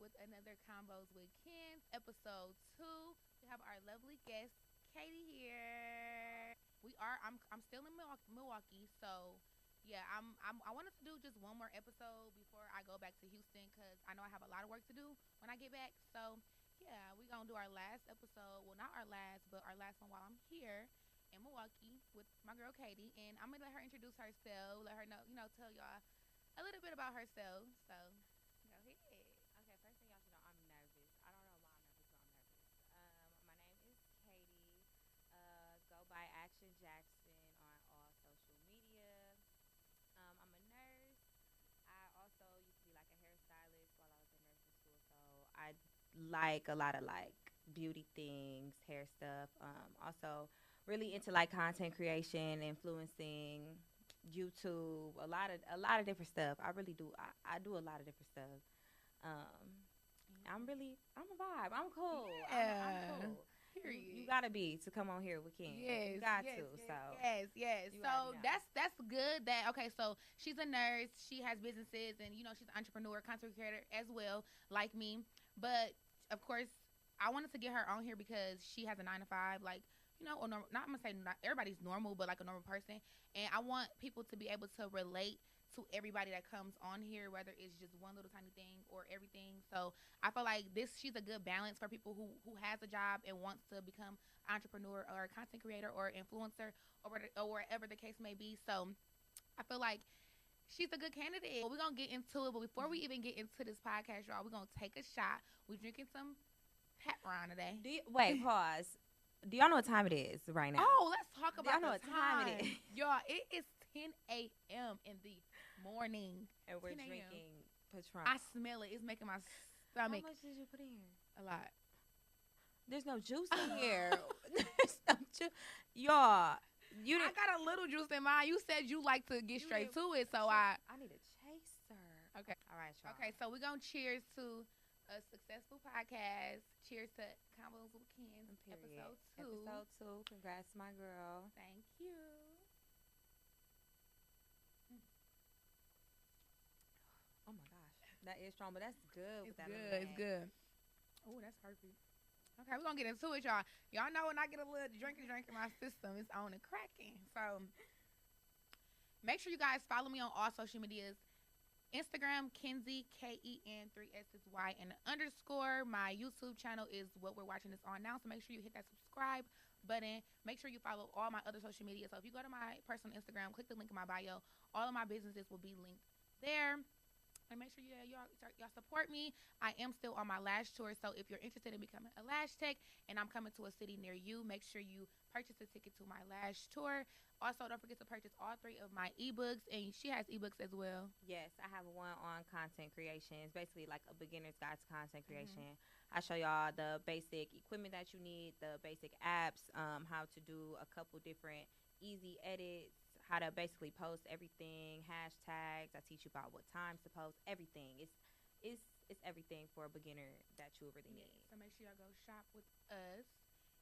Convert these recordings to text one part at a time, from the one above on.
with another Convos with Ken, episode 2. We have our lovely guest, Katie here. I'm still in Milwaukee, so yeah, I wanted to do just one more episode before I go back to Houston because I know I have a lot of work to do when I get back. So yeah, we gonna do our last episode. Well, not our last, but our last one while I'm here in Milwaukee with my girl Katie, and I'm gonna let her introduce herself, let her know, tell y'all a little bit about herself. So go ahead. Okay, first thing y'all should know, I'm nervous. I don't know why I'm nervous, but I'm nervous. My name is Katie. Go by Action Jackson on all social media. I'm a nurse. I also used to be like a hairstylist while I was in nursing school, so I like a lot of like beauty things, hair stuff. Also really into like content creation, influencing, YouTube, a lot of different stuff. I really do. I do a lot of different stuff. I'm a vibe. I'm cool. I'm Yeah. cool. You Period. gotta be to come on here with Ken. You Yes, got yes, to. yes, So yes, yes. you already So know. that's good. That okay. So she's a nurse. She has businesses, and she's an entrepreneur, content creator as well, like me. But of course, I wanted to get her on here because she has a 9 to 5, like or not. I'm gonna say not everybody's normal, but like a normal person, and I want people to be able to relate to everybody that comes on here, whether it's just one little tiny thing or everything. So I feel like she's a good balance for people who has a job and wants to become entrepreneur or a content creator or influencer or wherever the case may be. So I feel like she's a good candidate. Well, we're gonna get into it, but before we even get into this podcast, y'all, we're gonna take a shot. We're drinking some Pat Ron today. Wait, pause. Do y'all know what time it is right now? Oh, let's talk Do y'all about know the what time it is? y'all. It is 10 a.m. in the morning. And we're 10 a.m. drinking Patron. I smell it. It's making my How stomach much did you put in? a lot. There's no juice in here. There's no juice. Y'all, you I didn't. got a little juice in mine. You said you like to get You straight didn't- to it, so I. I need a chaser. Okay. All right, y'all. Okay, so we're gonna cheers to a successful podcast. Cheers to Combos with Ken, Period. episode 2. Episode 2. Congrats, my girl. Thank you. Oh my gosh, that is strong, but that's good. It's with that good. lemonade. It's good. Oh, that's perfect. Okay, we're gonna get into it, y'all. Y'all know when I get a little drinking in my system, it's on and cracking. So make sure you guys follow me on all social medias. Instagram, Kensssy, KEN3SSY and underscore. My YouTube channel is what we're watching this on now. So make sure you hit that subscribe button. Make sure you follow all my other social media. So if you go to my personal Instagram, click the link in my bio. All of my businesses will be linked there. And make sure y'all support me. I am still on my lash tour, so if you're interested in becoming a lash tech and I'm coming to a city near you, make sure you purchase a ticket to my lash tour. Also, don't forget to purchase all 3 of my ebooks, and she has ebooks as well. Yes, I have one on content creation. It's basically like a beginner's guide to content Mm-hmm. creation. I show y'all the basic equipment that you need, the basic apps, how to do a couple different easy edits, how to basically post everything, hashtags. I teach you about what times to post, everything. It's everything for a beginner that you really need. So make sure y'all go shop with us.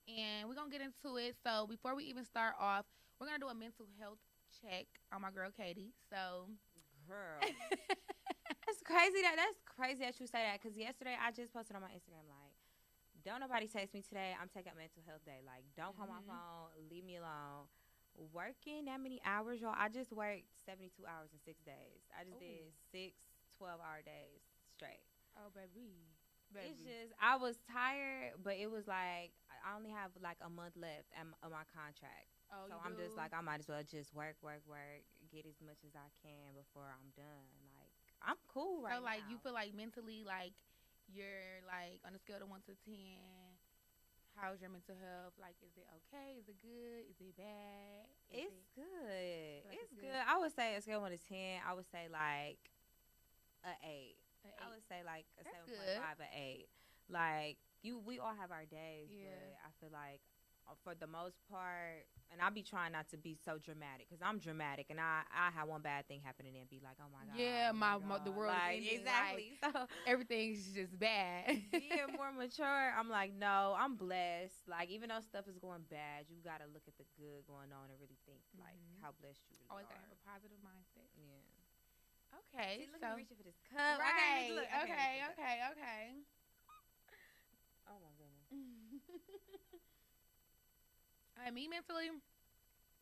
And we're going to get into it. So before we even start off, we're going to do a mental health check on my girl Katie. So Girl, that's crazy. That's crazy that you say that. Because yesterday I just posted on my Instagram like, don't nobody text me today. I'm taking mental health day. Like, don't call my phone. Leave me alone. Working that many hours, y'all. I just worked 72 hours in 6 days. I just did 6 12-hour days straight. Oh, baby. It's just, I was tired, but it was like, I only have like a month left on my contract. Oh, So I'm just like, I might as well just work, get as much as I can before I'm done. Like, I'm cool right so like now. you feel like mentally like you're like on a scale of 1 to 10. How's your mental health? Like, is it okay? Is it good? Is it bad? It's good. like It's it's good. good? I would say a scale of 1 to 10. I would say like a 8. I would say like a That's 7.5, good. a 8. Like we all have our days, Yeah. but I feel like for the most part, and I be trying not to be so dramatic because I'm dramatic, and I have one bad thing happen and then be like, oh my god, Yeah, oh my the God. world is like ending, exactly. So Everything's just bad. being more mature, I'm like, no, I'm blessed. Like, even though stuff is going bad, you gotta look at the good going on and really think like Mhm. how blessed you really Always gotta are. have a positive mindset. Yeah. Okay, See, look so at me reaching for this cup. I can't right. reach, look, I can't Okay, reach for the cup. okay, okay. Oh my goodness. Me mentally,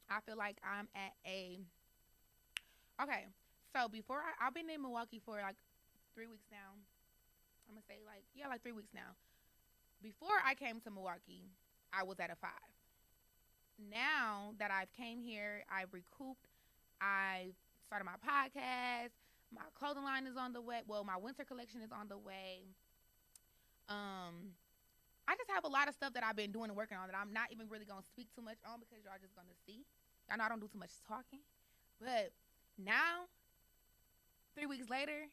I feel like I'm at a okay. So before I've been in Milwaukee for like 3 weeks now. I'm gonna say like yeah, like 3 weeks now. Before I came to Milwaukee, I was at a 5. Now that I've came here, I've recouped. I started my podcast. My clothing line is on the way. Well, my winter collection is on the way. Um, I just have a lot of stuff that I've been doing and working on that I'm not even really gonna speak too much on because y'all just gonna see. I know I don't do too much talking, but now 3 weeks later,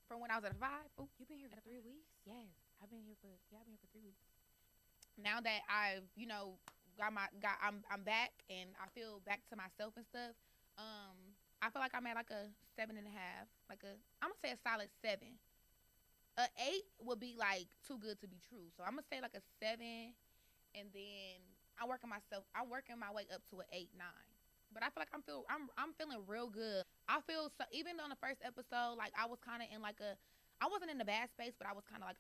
from when I was at a 5, You've been here for 3 weeks? yes, I've been here for 3 weeks. Now that I've I'm back and I feel back to myself and stuff. I feel like I'm at like a 7.5. I'm gonna say a solid 7. A 8 would be like too good to be true. So I'm gonna say like a 7, and then I'm working my way up to an 8, 9. But I feel like I'm feeling real good. I feel so even on the first episode, like I was kind of in like a I wasn't in a bad space, but I was kind of like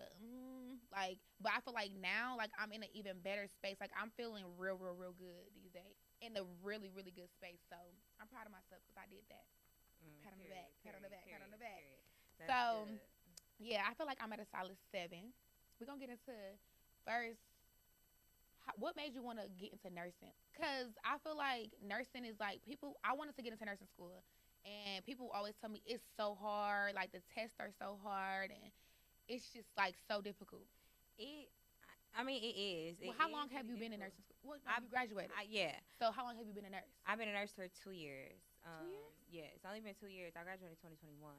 but I feel like now like I'm in an even better space. Like I'm feeling real, real, real good these days. In a really, really good space. So I'm proud of myself because I did that. Pat on the back, pat on the back, pat on the back. So yeah, I feel like I'm at a solid 7. We're gonna get into first. What made you want to get into nursing? Because I feel like nursing is like people. I wanted to get into nursing school, and people always tell me it's so hard. Like the tests are so hard, and it's just like so difficult. I mean, it is. Well, how long have you been in nursing school? Well, no, you graduated. Yeah. So how long have you been a nurse? I've been a nurse for 2 years. 2 years? Yeah, it's only been 2 years. I graduated in 2021,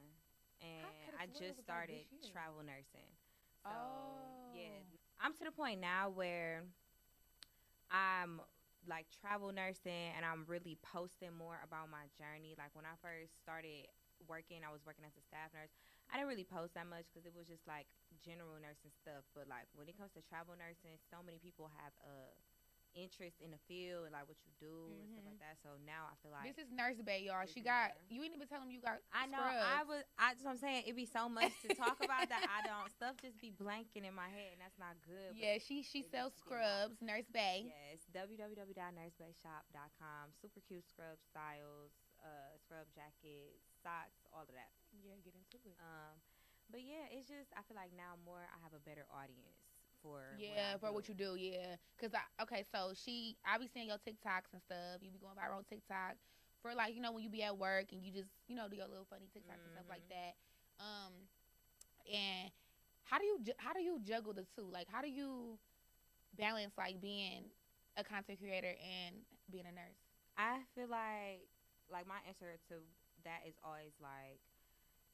and I just started travel nursing. So yeah, I'm to the point now where I'm like travel nursing, and I'm really posting more about my journey. Like when I first started working, I was working as a staff nurse. I didn't really post that much because it was just like general nursing stuff. But like when it comes to travel nursing, so many people have interest in the field and like what you do and stuff like that. So now I feel like this is Nurse Bay, y'all. She got you ain't even tell them you got. I know scrubs. that's what I'm saying. It'd be so much to talk about that I don't. Stuff just be blanking in my head, and that's not good. Yeah, she sells scrubs. Nurse Bay. Yes, www.nursebayshop.com. Super cute scrub styles, scrub jackets, socks, all of that. Yeah, get into it. But yeah, it's just I feel like now more I have a better audience for what you do. Yeah, cause so I be seeing your TikToks and stuff. You be going viral on TikTok for like when you be at work and you just do your little funny TikToks and stuff like that. And how do you juggle the two? Like how do you balance like being a content creator and being a nurse? I feel like my answer to that is always like.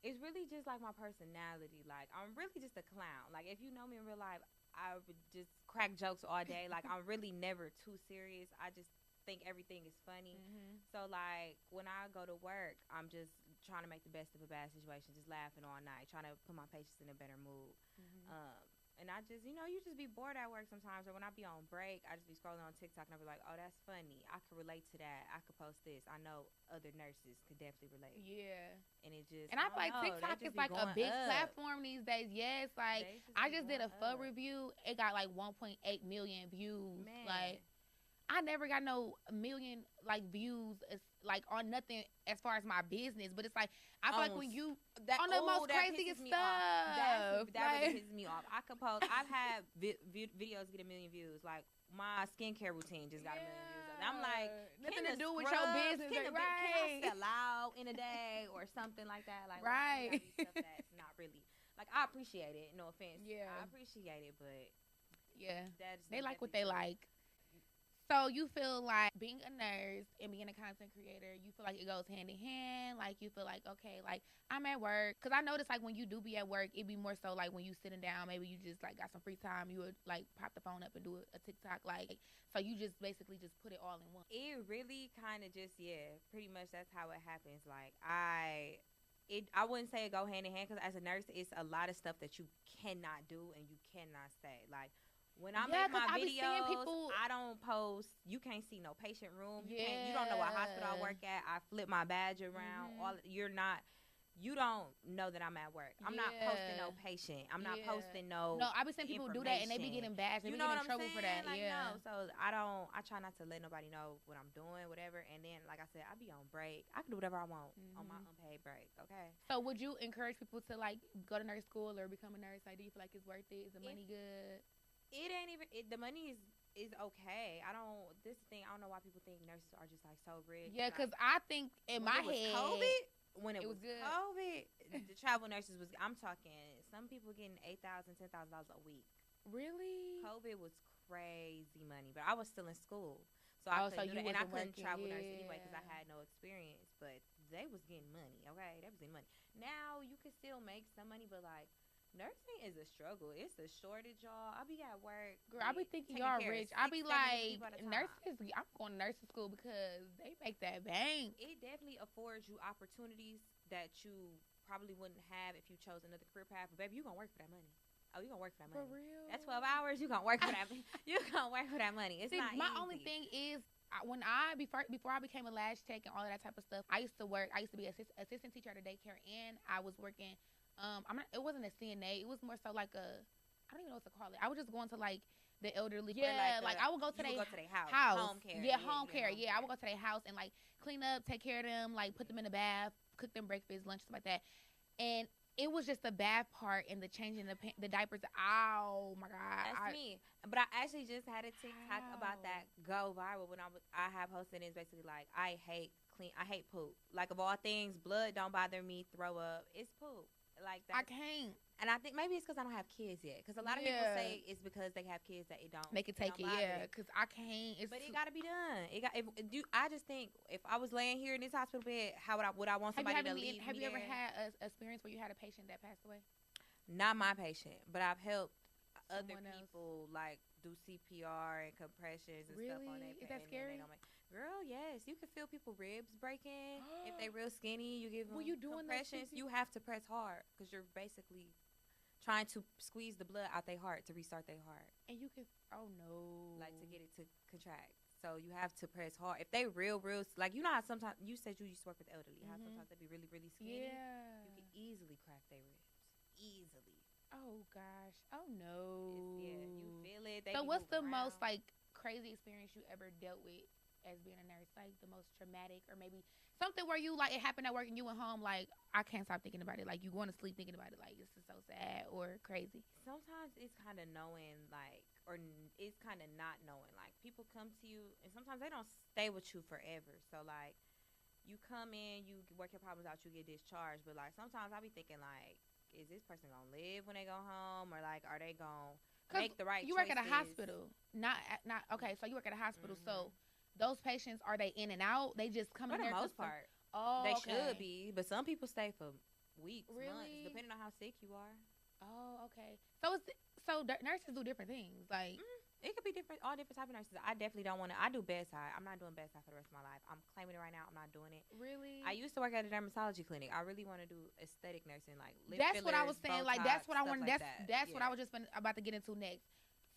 It's really just like my personality. Like I'm really just a clown. Like if you know me in real life, I would just crack jokes all day. Like I'm really never too serious. I just think everything is funny. So like when I go to work, I'm just trying to make the best of a bad situation, just laughing all night, trying to put my patients in a better mood. And I just, you just be bored at work sometimes. Or when I be on break, I just be scrolling on TikTok and I be like, oh, that's funny. I can relate to that. I could post this. I know other nurses could definitely relate. Yeah. And it just, and I feel like TikTok is like a big platform these days. Yes, like I just did a pho review. It got like 1.8 million views. Man. Like I never got no million like views like on nothing as far as my business, but it's like I feel like when you on the most craziest stuff, that really pisses me off. I could post. I've had videos get 1 million views. Like my skincare routine just got 1 million views. And I'm like, nothing to do with your business, can right? I sell out in a day or something like that? Like right? Stuff that's not really like I appreciate it. No offense. Yeah, I appreciate it, but yeah, they like what they like. So you feel like being a nurse and being a content creator, you feel like it goes hand in hand? Like you feel like, okay, like I'm at work. Because I notice like when you do be at work, it be more so like when you sitting down, maybe you just like got some free time, you would like pop the phone up and do a TikTok. Like, so you just basically just put it all in one. It really kind of just, pretty much that's how it happens. Like I wouldn't say it go hand in hand because as a nurse, it's a lot of stuff that you cannot do and you cannot say. Like, when I make my videos, I don't post. You can't see no patient room. You don't know what hospital I work at. I flip my badge around. You're not you don't know that I'm at work. I'm not posting no patient. I'm not posting no. No, I be seeing people do that and they be getting bashed. They be getting in trouble for that. Like, no. So I try not to let nobody know what I'm doing, whatever. And then, like I said, I be on break. I can do whatever I want on my unpaid break. Okay. So would you encourage people to like go to nurse school or become a nurse? Like, do you feel like it's worth it? Is the money good? It ain't even. The money is okay. This thing, I don't know why people think nurses are just like so rich. Yeah, because I think in my head, when it was good. COVID, the travel nurses was. I'm talking. Some people getting $8,000, $10,000 a week. Really? COVID was crazy money, but I was still in school, so I couldn't do that, and I couldn't travel nurse anyway because I had no experience. But they was getting money. Okay, they was getting money. Now you can still make some money, but like. Nursing is a struggle. It's a shortage, y'all. I be at work. Girl, I be thinking y'all rich. I be like, nurses, I'm going to nursing school because they make that bank. It definitely affords you opportunities that you probably wouldn't have if you chose another career path. But, baby, you going to work for that money. Oh, you going to work for that money. For real? That's 12 hours. You going to work for that money. You going to work for that money. It's not my easy. only thing is, before I became a lash tech and all of that type of stuff, I used to be an assistant teacher at a daycare, and I was working. It wasn't a CNA. It was more so like I don't even know what to call it. I was just going to like the elderly. Yeah, like I would go to their house. Home care. Yeah, home care. Yeah, I would go to their house and like clean up, take care of them, like put them in the bath, cook them breakfast, lunch, stuff like that. And it was just the bath part and the changing the diapers. Oh my God. That's me. But I actually just had a TikTok about that go viral when I have posted. It's basically like I hate poop. Like of all things, blood don't bother me. Throw up, it's poop. Like that. I can't. And I think maybe it's because I don't have kids yet. Because a lot of people say it's because they have kids that it don't. They can take it, yeah. Because I can't. But it got to be done. I just think if I was laying here in this hospital bed, would I want somebody to leave me? Have you ever had an experience where you had a patient that passed away? Not my patient, but I've helped other people like do CPR and compressions and stuff on their Is that scary? Girl, yes. You can feel people ribs breaking. If they real skinny, you give them compressions. You have to press hard because you're basically trying to squeeze the blood out their heart to restart their heart. And you can, oh no. Like to get it to contract. So you have to press hard. If they real, like you know how sometimes, you said you used to work with the elderly. How sometimes they be really, really skinny. Yeah. You can easily crack their ribs. Easily. Oh gosh. Oh no. You feel it. So what's the most like crazy experience you ever dealt with as being a nurse? Like the most traumatic, or maybe something where you like it happened at work and you went home like I can't stop thinking about it. Like you going to sleep thinking about it. Like this is so sad or crazy. Sometimes it's kind of knowing like, or it's kind of not knowing. Like people come to you and sometimes they don't stay with you forever. So like you come in, you work your problems out, you get discharged. But like sometimes I be thinking like, is this person gonna live when they go home, or like are they gonna make the right choices? You work at a hospital, not okay. So you work at a hospital, so those patients, are they in and out? They just come in there for the most part. Oh, they should be, but some people stay for weeks, months, depending on how sick you are. Oh, okay. So nurses do different things, like. It could be different, all different type of nurses. I definitely don't want to. I do bedside. I'm not doing bedside for the rest of my life. I'm claiming it right now. I'm not doing it. Really? I used to work at a dermatology clinic. I really want to do aesthetic nursing, like lip that's fillers, what I was saying. Botox, like that's what I wanted. Like that's what I was just about to get into next.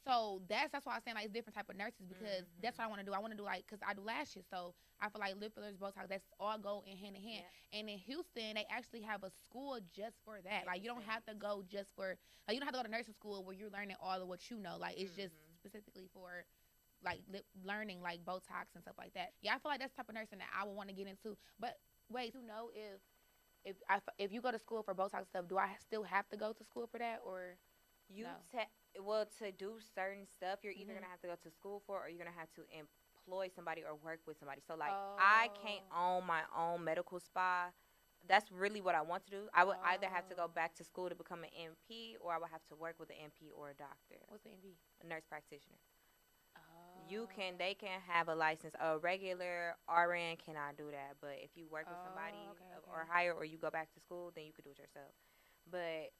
So that's why I was saying like it's different type of nurses because that's what I want to do. I want to do like because I do lashes, so I feel like lip fillers, Botox, that's all go in hand in hand. Yeah. And in Houston, they actually have a school just for that. Like you don't have to go just for like you don't have to go to nursing school where you're learning all of what you know. Like it's just specifically for like learning like Botox and stuff like that. Yeah, I feel like that's the type of nursing that I would want to get into. But wait, you know if you go to school for Botox stuff, do I still have to go to school for that or? Well, to do certain stuff, you're either going to have to go to school for, or you're going to have to employ somebody or work with somebody. So, like, I can't own my own medical spa. That's really what I want to do. I would either have to go back to school to become an NP, or I would have to work with an NP or a doctor. What's an NP? A nurse practitioner. They can have a license. A regular RN cannot do that. But if you work with somebody or hire, or you go back to school, then you could do it yourself. But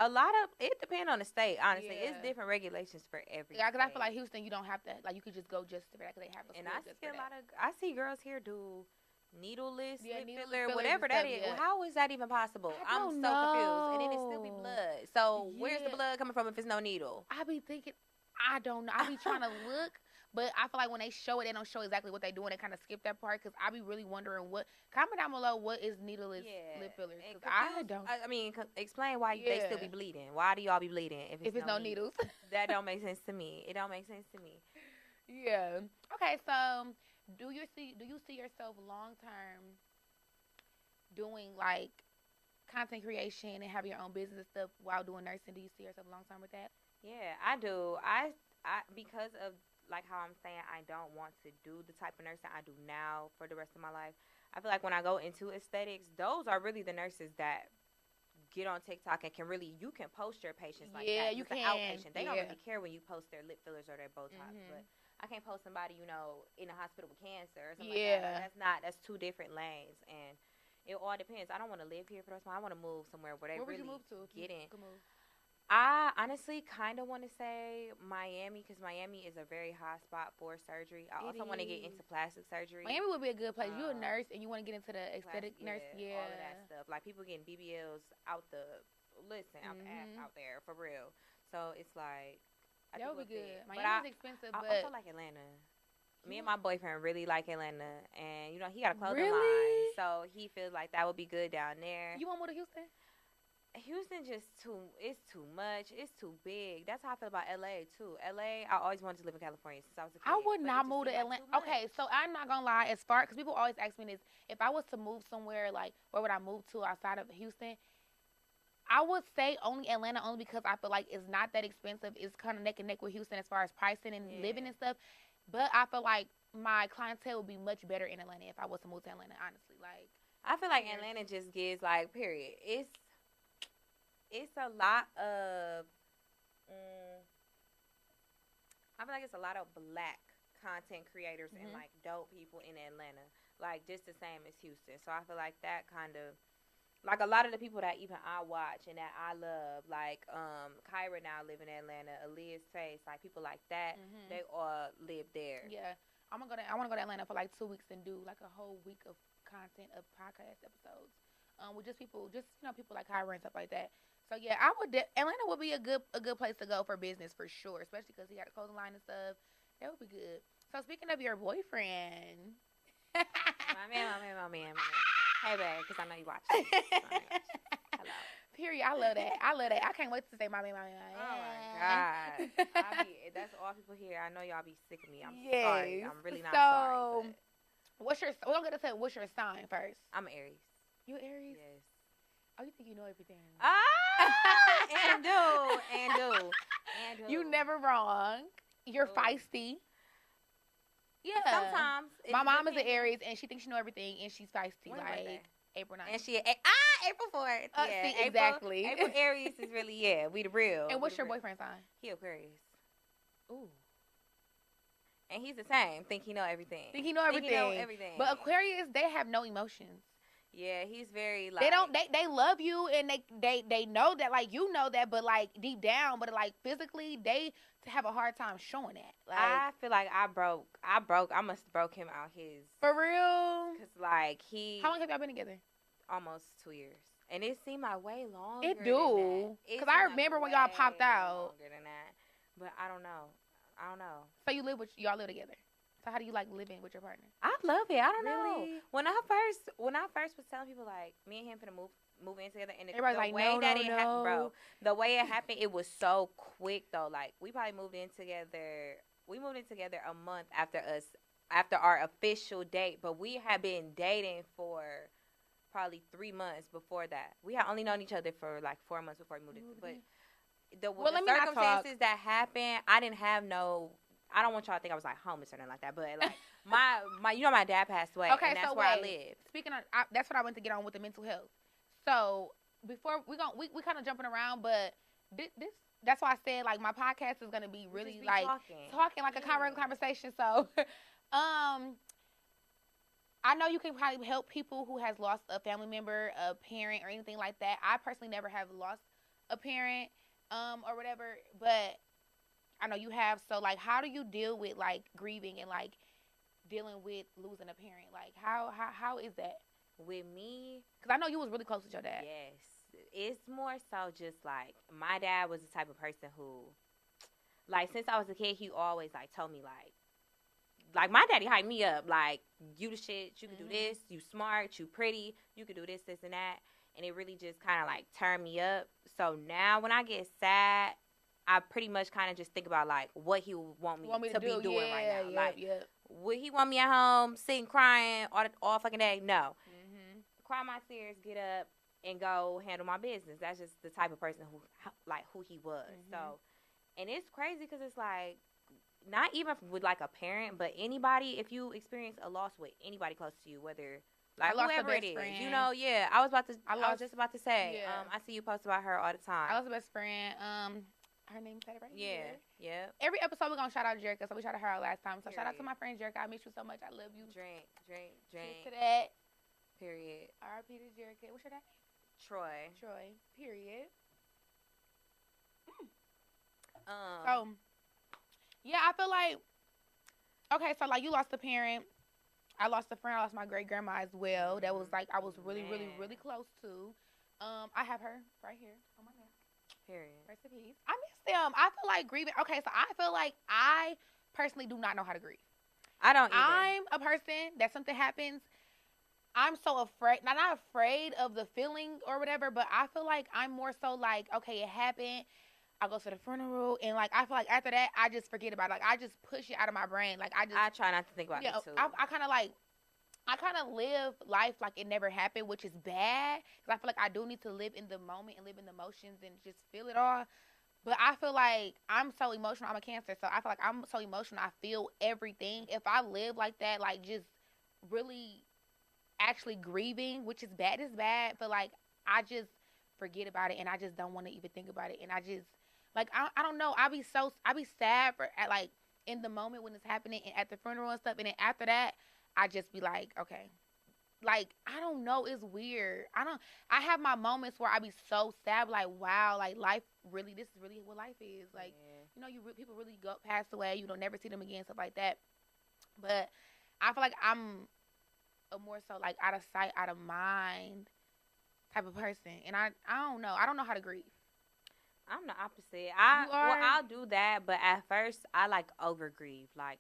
a lot of it depends on the state. Honestly, it's different regulations for every. Yeah, because I feel like Houston, you don't have to. Like you could just go just for that because they have a school. And I see girls here do needleless, lip filler, whatever that is. Well, how is that even possible? I'm so confused. And then it still be blood. So where's the blood coming from if it's no needle? I be thinking, I don't know. I be trying to look, But I feel like when they show it, they don't show exactly what they do, and they kind of skip that part. Because I be really wondering what. Comment down below what is needleless lip fillers. Because I don't. I mean, explain why they still be bleeding. Why do y'all be bleeding if it's no needles? That don't make sense to me. It don't make sense to me. Yeah. Okay. So, do you see yourself long term doing like content creation and having your own business and stuff while doing nursing? Do you see yourself long term with that? Yeah, I do. I because of like how I'm saying I don't want to do the type of nursing I do now for the rest of my life. I feel like when I go into aesthetics, those are really the nurses that get on TikTok and you can post your patients like that. Yeah, you can. Outpatient. They don't really care when you post their lip fillers or their Botox, but I can't post somebody, in a hospital with cancer or something like that. That's two different lanes, and it all depends. I don't want to live here for the rest of my life. I want to move somewhere where they really would you move to? get in. I honestly kind of want to say Miami because Miami is a very hot spot for surgery. I also want to get into plastic surgery. Miami would be a good place. You're a nurse and you want to get into the aesthetic nurse. Yeah. All of that stuff. Like people getting BBLs out the ass out there for real. So it's like that would be good. Miami's expensive, but I also like Atlanta. Me and my boyfriend really like Atlanta, and he got a clothing line, so he feels like that would be good down there. You want to move to Houston? Houston it's too much. It's too big. That's how I feel about LA too. LA, I always wanted to live in California since I was a kid. I would not move to Atlanta. Okay, so I'm not gonna lie. As far because people always ask me this, if I was to move somewhere, like where would I move to outside of Houston? I would say only Atlanta, only because I feel like it's not that expensive. It's kind of neck and neck with Houston as far as pricing and living and stuff. But I feel like my clientele would be much better in Atlanta if I was to move to Atlanta. Honestly, like I feel like Atlanta just gives like period. It's a lot of, I feel like it's a lot of black content creators and like dope people in Atlanta, like just the same as Houston. So I feel like that kind of, like a lot of the people that even I watch and that I love, like Kyra now live in Atlanta, Aaliyah's Face, like people like that, they all live there. Yeah, I want to go to Atlanta for like 2 weeks and do like a whole week of content of podcast episodes, with just people like Kyra and stuff like that. So yeah, Atlanta would be a good place to go for business for sure, especially because he got a clothing line and stuff. That would be good. So speaking of your boyfriend, my man. Hey babe, because I know you watch. Hello. Period. I love that. I can't wait to say my man. Oh my God. That's all people hear. I know y'all be sick of me. I'm sorry. I'm really not sorry. But we're gonna say what's your sign first? I'm Aries. You Aries? Yes. Oh, you think you know everything? And do. You never wrong. You're feisty. Yeah. Sometimes. My mom is an Aries, and she thinks she knows everything, and she's feisty. When like April 9th. And she April 4th. See, exactly. April Aries is really we the real. And what's your boyfriend's sign? He Aquarius. Ooh. And he's the same. Think he know everything. But Aquarius, they have no emotions. Yeah, he's very like they love you and they know that, like, you know that, but like deep down, but like physically they have a hard time showing that. Like, I feel like I must have broke him out his. For real? Cause like How long have y'all been together? Almost 2 years. And it seemed like way longer. It do. Cause I remember when y'all popped out. Longer than that. But I don't know. So y'all live together. So how do you like living with your partner? I love it. I don't know. When I first was telling people like me and him finna move in together, and everybody's like, happened, bro, the way it happened, it was so quick though. Like we probably moved in together. We moved in together a month after our official date, but we had been dating for probably 3 months before that. We had only known each other for like 4 months before we moved in. But the circumstances that happened, I didn't have no. I don't want y'all to think I was like homeless or nothing like that, but like my my dad passed away, and that's where I live. Speaking of, that's what I went to get on with the mental health. So before we kind of jumping around, but this that's why I said like my podcast is gonna be really like talking like a conversation. So, I know you can probably help people who has lost a family member, a parent, or anything like that. I personally never have lost a parent, or whatever, but I know you have. So, like, how do you deal with, like, grieving and, like, dealing with losing a parent? Like, how is that? With me? Because I know you was really close with your dad. Yes. It's more so just, like, my dad was the type of person who, like, since I was a kid, he always, like, told me, like, like, my daddy hyped me up. Like, you the shit. You can do this. You smart. You pretty. You can do this, this, and that. And it really just kind of, like, turned me up. So now when I get sad, I pretty much kind of just think about, like, what he would want me to be doing right now. Like, would he want me at home sitting crying all fucking day? No. Cry my tears, get up, and go handle my business. That's just the type of person who he was. So, and it's crazy because it's like, not even with like a parent, but anybody, if you experience a loss with anybody close to you, whether like whoever it is, friend. you know, yeah. I was just about to say, I see you post about her all the time. I lost a best friend. Her name said it right. Yeah. Every episode we're gonna shout out Jerica, so we shouted her out last time. So shout out to my friend Jerica. I miss you so much. I love you. Drink. Cheers to that. Period. R.I.P. to Jerica. What's your name? Troy. Period. So, yeah, I feel like, okay, so like you lost a parent. I lost a friend. I lost my great grandma as well. That was like I was really close to. I have her right here on my neck. Period. Rest in peace. I miss them. I feel like grieving. Okay, so I feel like I personally do not know how to grieve. I don't either. I'm a person that something happens, I'm so afraid, not afraid of the feeling or whatever, but I feel like I'm more so like, okay, it happened. I go to the funeral, and like I feel like after that, I just forget about it. Like I just push it out of my brain. Like I try not to think about it too. I kind of live life like it never happened, which is bad because I feel like I do need to live in the moment and live in the emotions and just feel it all. But I feel like I'm so emotional. I'm a Cancer, so I feel like I'm so emotional. I feel everything. If I live like that, like just really actually grieving, which is bad, but like I just forget about it and I just don't want to even think about it. And I just like I don't know. I be sad at like in the moment when it's happening and at the funeral and stuff. And then after that, I just be like, okay. Like, I don't know. It's weird. I have my moments where I be so sad, like, wow, like, life really, this is really what life is. Like, you know, people really pass away. You don't never see them again, stuff like that. But I feel like I'm a more so, like, out of sight, out of mind type of person. And I don't know. I don't know how to grieve. I'm the opposite. I'll do that, but at first, I, like, over grieve. Like,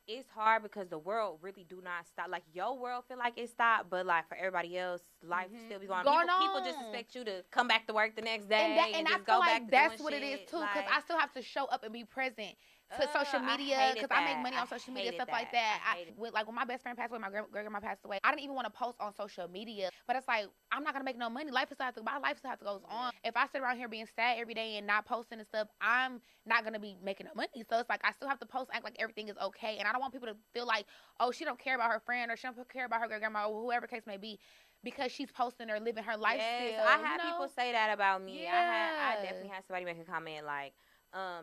it's hard because the world really do not stop. Like, your world feel like it stopped, but, like, for everybody else, life still be going on. People just expect you to come back to work the next day and just go back to that's what it is, too, because I still have to show up and be present to social media because I make money on social media, stuff like that. When my best friend passed away, my grandma passed away, I didn't even want to post on social media, but it's like, my life still has to go on. If I sit around here being sad every day and not posting and stuff, I'm not going to be making no money. So it's like, I still have to post, act like everything is okay, and I don't want people to feel like, oh, she don't care about her friend or she don't care about her great grandma or whoever case may be, because she's posting or living her life still. I had people say that about me. I definitely had somebody make a comment like,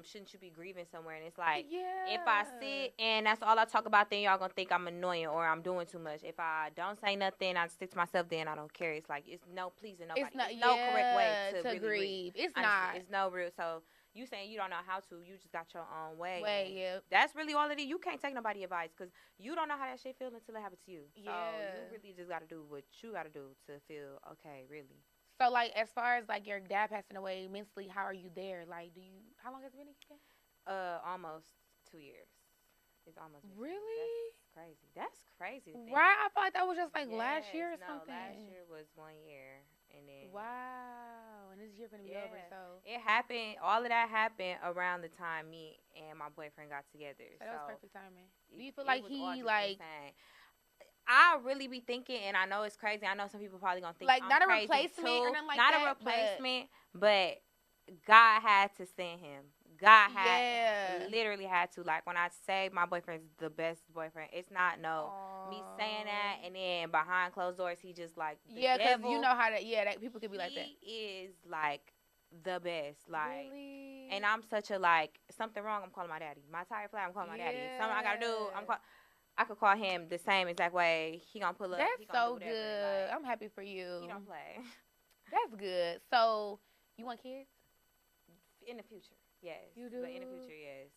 shouldn't you be grieving somewhere? And it's like, if I sit and that's all I talk about, then y'all gonna think I'm annoying or I'm doing too much. If I don't say nothing, I stick to myself, then I don't care. It's like, it's no pleasing nobody. It's no correct way to really grieve. It's not. It's no real. So you saying you don't know how to, you just got your own way. Yeah. That's really all it is. You can't take nobody advice because you don't know how that shit feels until it happens to you. So you really just gotta do what you gotta do to feel okay, really. So, like, as far as, like, your dad passing away mentally, how are you there? Like, how long has it been again? Almost 2 years. It's almost been really? That's crazy. Right? I felt like that was just, like, last year or something. Last year was 1 year. And then... Wow. And this year going to be over, so... It happened, all of that happened around the time me and my boyfriend got together. So that was perfect timing. Do you feel like he, like... I really be thinking, and I know it's crazy. I know some people probably gonna think like I'm not a crazy replacement too. or nothing like not that. Not a replacement, but God had to send him. God had literally had to. Like when I say my boyfriend's the best boyfriend, it's not me saying that, and then behind closed doors he just like the devil. You know how that that people could be like that. He is like the best. Like, really? and I'm such a like something wrong. I'm calling my daddy. My tire flat. I'm calling my daddy. Something I gotta do. I could call him the same exact way. He gonna pull up. That's so good. Like, I'm happy for you. He don't play. That's good. So, you want kids? In the future, yes. You do? But in the future, yes.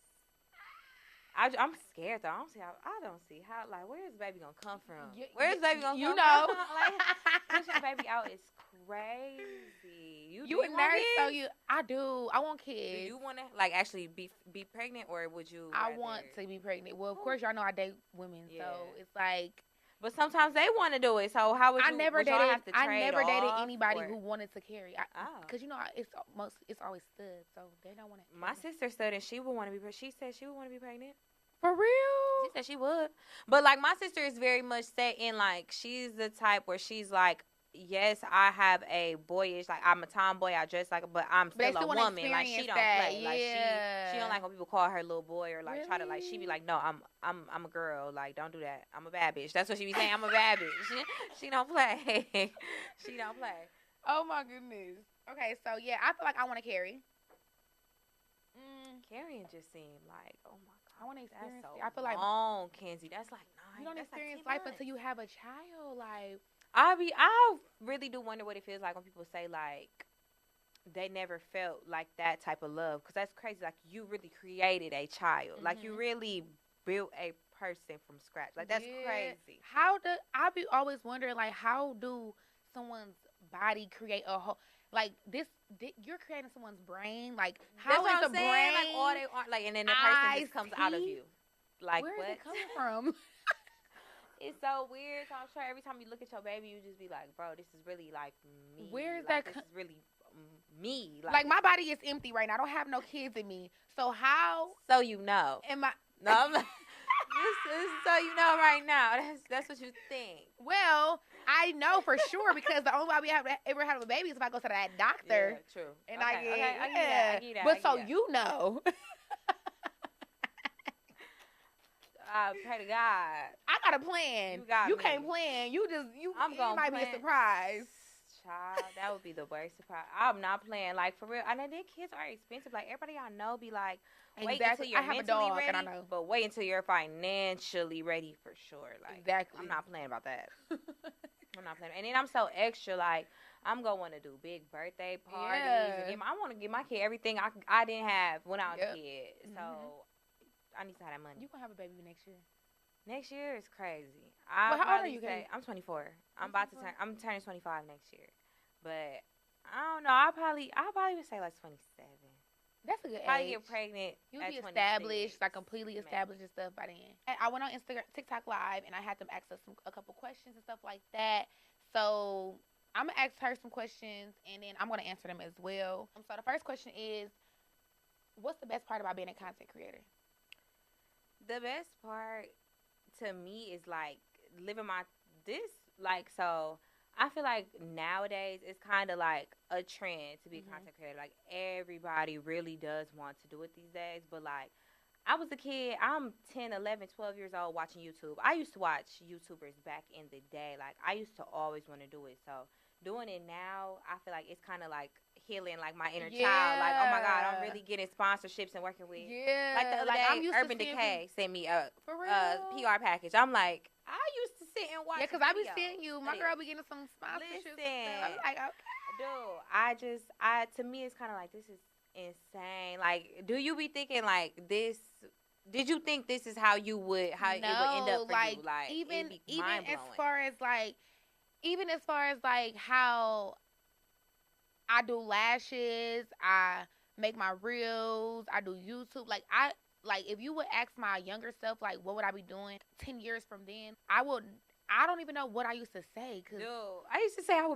I'm scared though. I don't see how. Like, where is the baby gonna come from? You- Where's the baby gonna you come know. from? Like, pushing a baby out is crazy. You do a want nurse, so kids? I do. I want Do kids. you want to like actually be pregnant, or would you? I rather- want to be pregnant. Well, of Ooh. course, y'all know I date women, so Yeah. it's like But sometimes they want to do it. So how would you? I never would y'all dated. have to I trade never dated off, anybody or- who wanted to carry. Oh. Because it's always studs, so they don't want to. My sister said that she would want to be. She said she would want to be pregnant. For real. She said she would. But like my sister is very much set in like she's the type where she's like, yes, I have a boyish, like I'm a tomboy, I dress like, but I'm But they still a still wanna woman. Like she experience don't that, play. Like she don't like when people call her little boy or like try to like she be Really? like, no, I'm a girl. Like don't do that. I'm a bad bitch. That's what she be saying. I'm a bad bitch. She don't play. She don't play. Oh my goodness. Okay, so yeah, I feel like I want to carry. Carrying just seemed like, oh my god, I want to that's experience so it. I feel like long, Kenzie. That's like 9. you don't that's experience like 10 life months. until you have a child. Like I really do wonder what it feels like when people say like they never felt like that type of love, because that's crazy. Like you really created a child, like you really built a person from scratch. Like that's yeah. crazy. I be always wondering like how do someone's body create a whole like this? You're creating someone's brain. Like how That's what is I'm the saying. brain? Like all they are like, and then the person just comes out of teeth? you. Like Where what? is it coming from? It's so weird. So I'm sure every time you look at your baby, you just be like, bro, this is really like me. Where is like, that This is really me. Like my body is empty right now. I don't have no kids in me. So how So you know. am I? No, I'm not. This is so you know right now. That's what you think. Well, I know for sure because the only way we ever have a baby is if I go to that doctor. Yeah, true. And okay, I get, okay, I yeah. get that. But I so get that. you know, I pray to God. I got a plan. You got you me. can't plan. I'm it gonna might be a plan. surprise. Child, that would be the worst surprise. I'm not playing. Like for real. I know their kids are expensive. Like everybody I know be like, wait until Exactly. you're I have a mentally dog, ready, and I know. but wait until you're financially ready for sure. Like Exactly. I'm not playing about that. I'm not playing. And then I'm so extra. Like I'm gonna want to do big birthday parties. Yeah. And I want to give my kid everything I didn't have when I was Yep. a kid. So I need to have that money. You gonna have a baby next year? Next year is crazy. Well, how old are you, say Katie? I'm 24. I'm You're about to turn. I'm turning 25 next year. But I don't know. I probably would say like 27. That's a good Probably age. get pregnant. You'll at be 26. established, like completely Maybe. established and stuff by then. And I went on Instagram, TikTok Live, and I had them ask us a couple questions and stuff like that. So I'm gonna ask her some questions, and then I'm gonna answer them as well. So the first question is, what's the best part about being a content creator? The best part to me is like living so I feel like nowadays it's kind of like a trend to be a content creator. Like everybody really does want to do it these days, but like I was a kid, I'm 10, 11, 12 years old watching YouTube. I used to watch YouTubers back in the day. Like I used to always want to do it. So doing it now, I feel like it's kind of like healing like my inner child. Like, oh my God, I'm really getting sponsorships and working with. Yeah. Like the other I'm day, used Urban to seeing Decay sent me a For real? PR package. I'm like, I used to sit and watch. Yeah, because I be videos. seeing you. My girl be getting some sponsorships. Listen. I'm like, okay. Dude, to me, it's kind of like, this is insane. Like, do you be thinking like this? Did you think this is how it would end up for like, you? Like, even mind-blowing. even as far as like how I do lashes, I make my reels, I do YouTube. Like if you would ask my younger self, like what would I be doing 10 years from then, I don't even know what I used to say. Cause Dude, I used to say I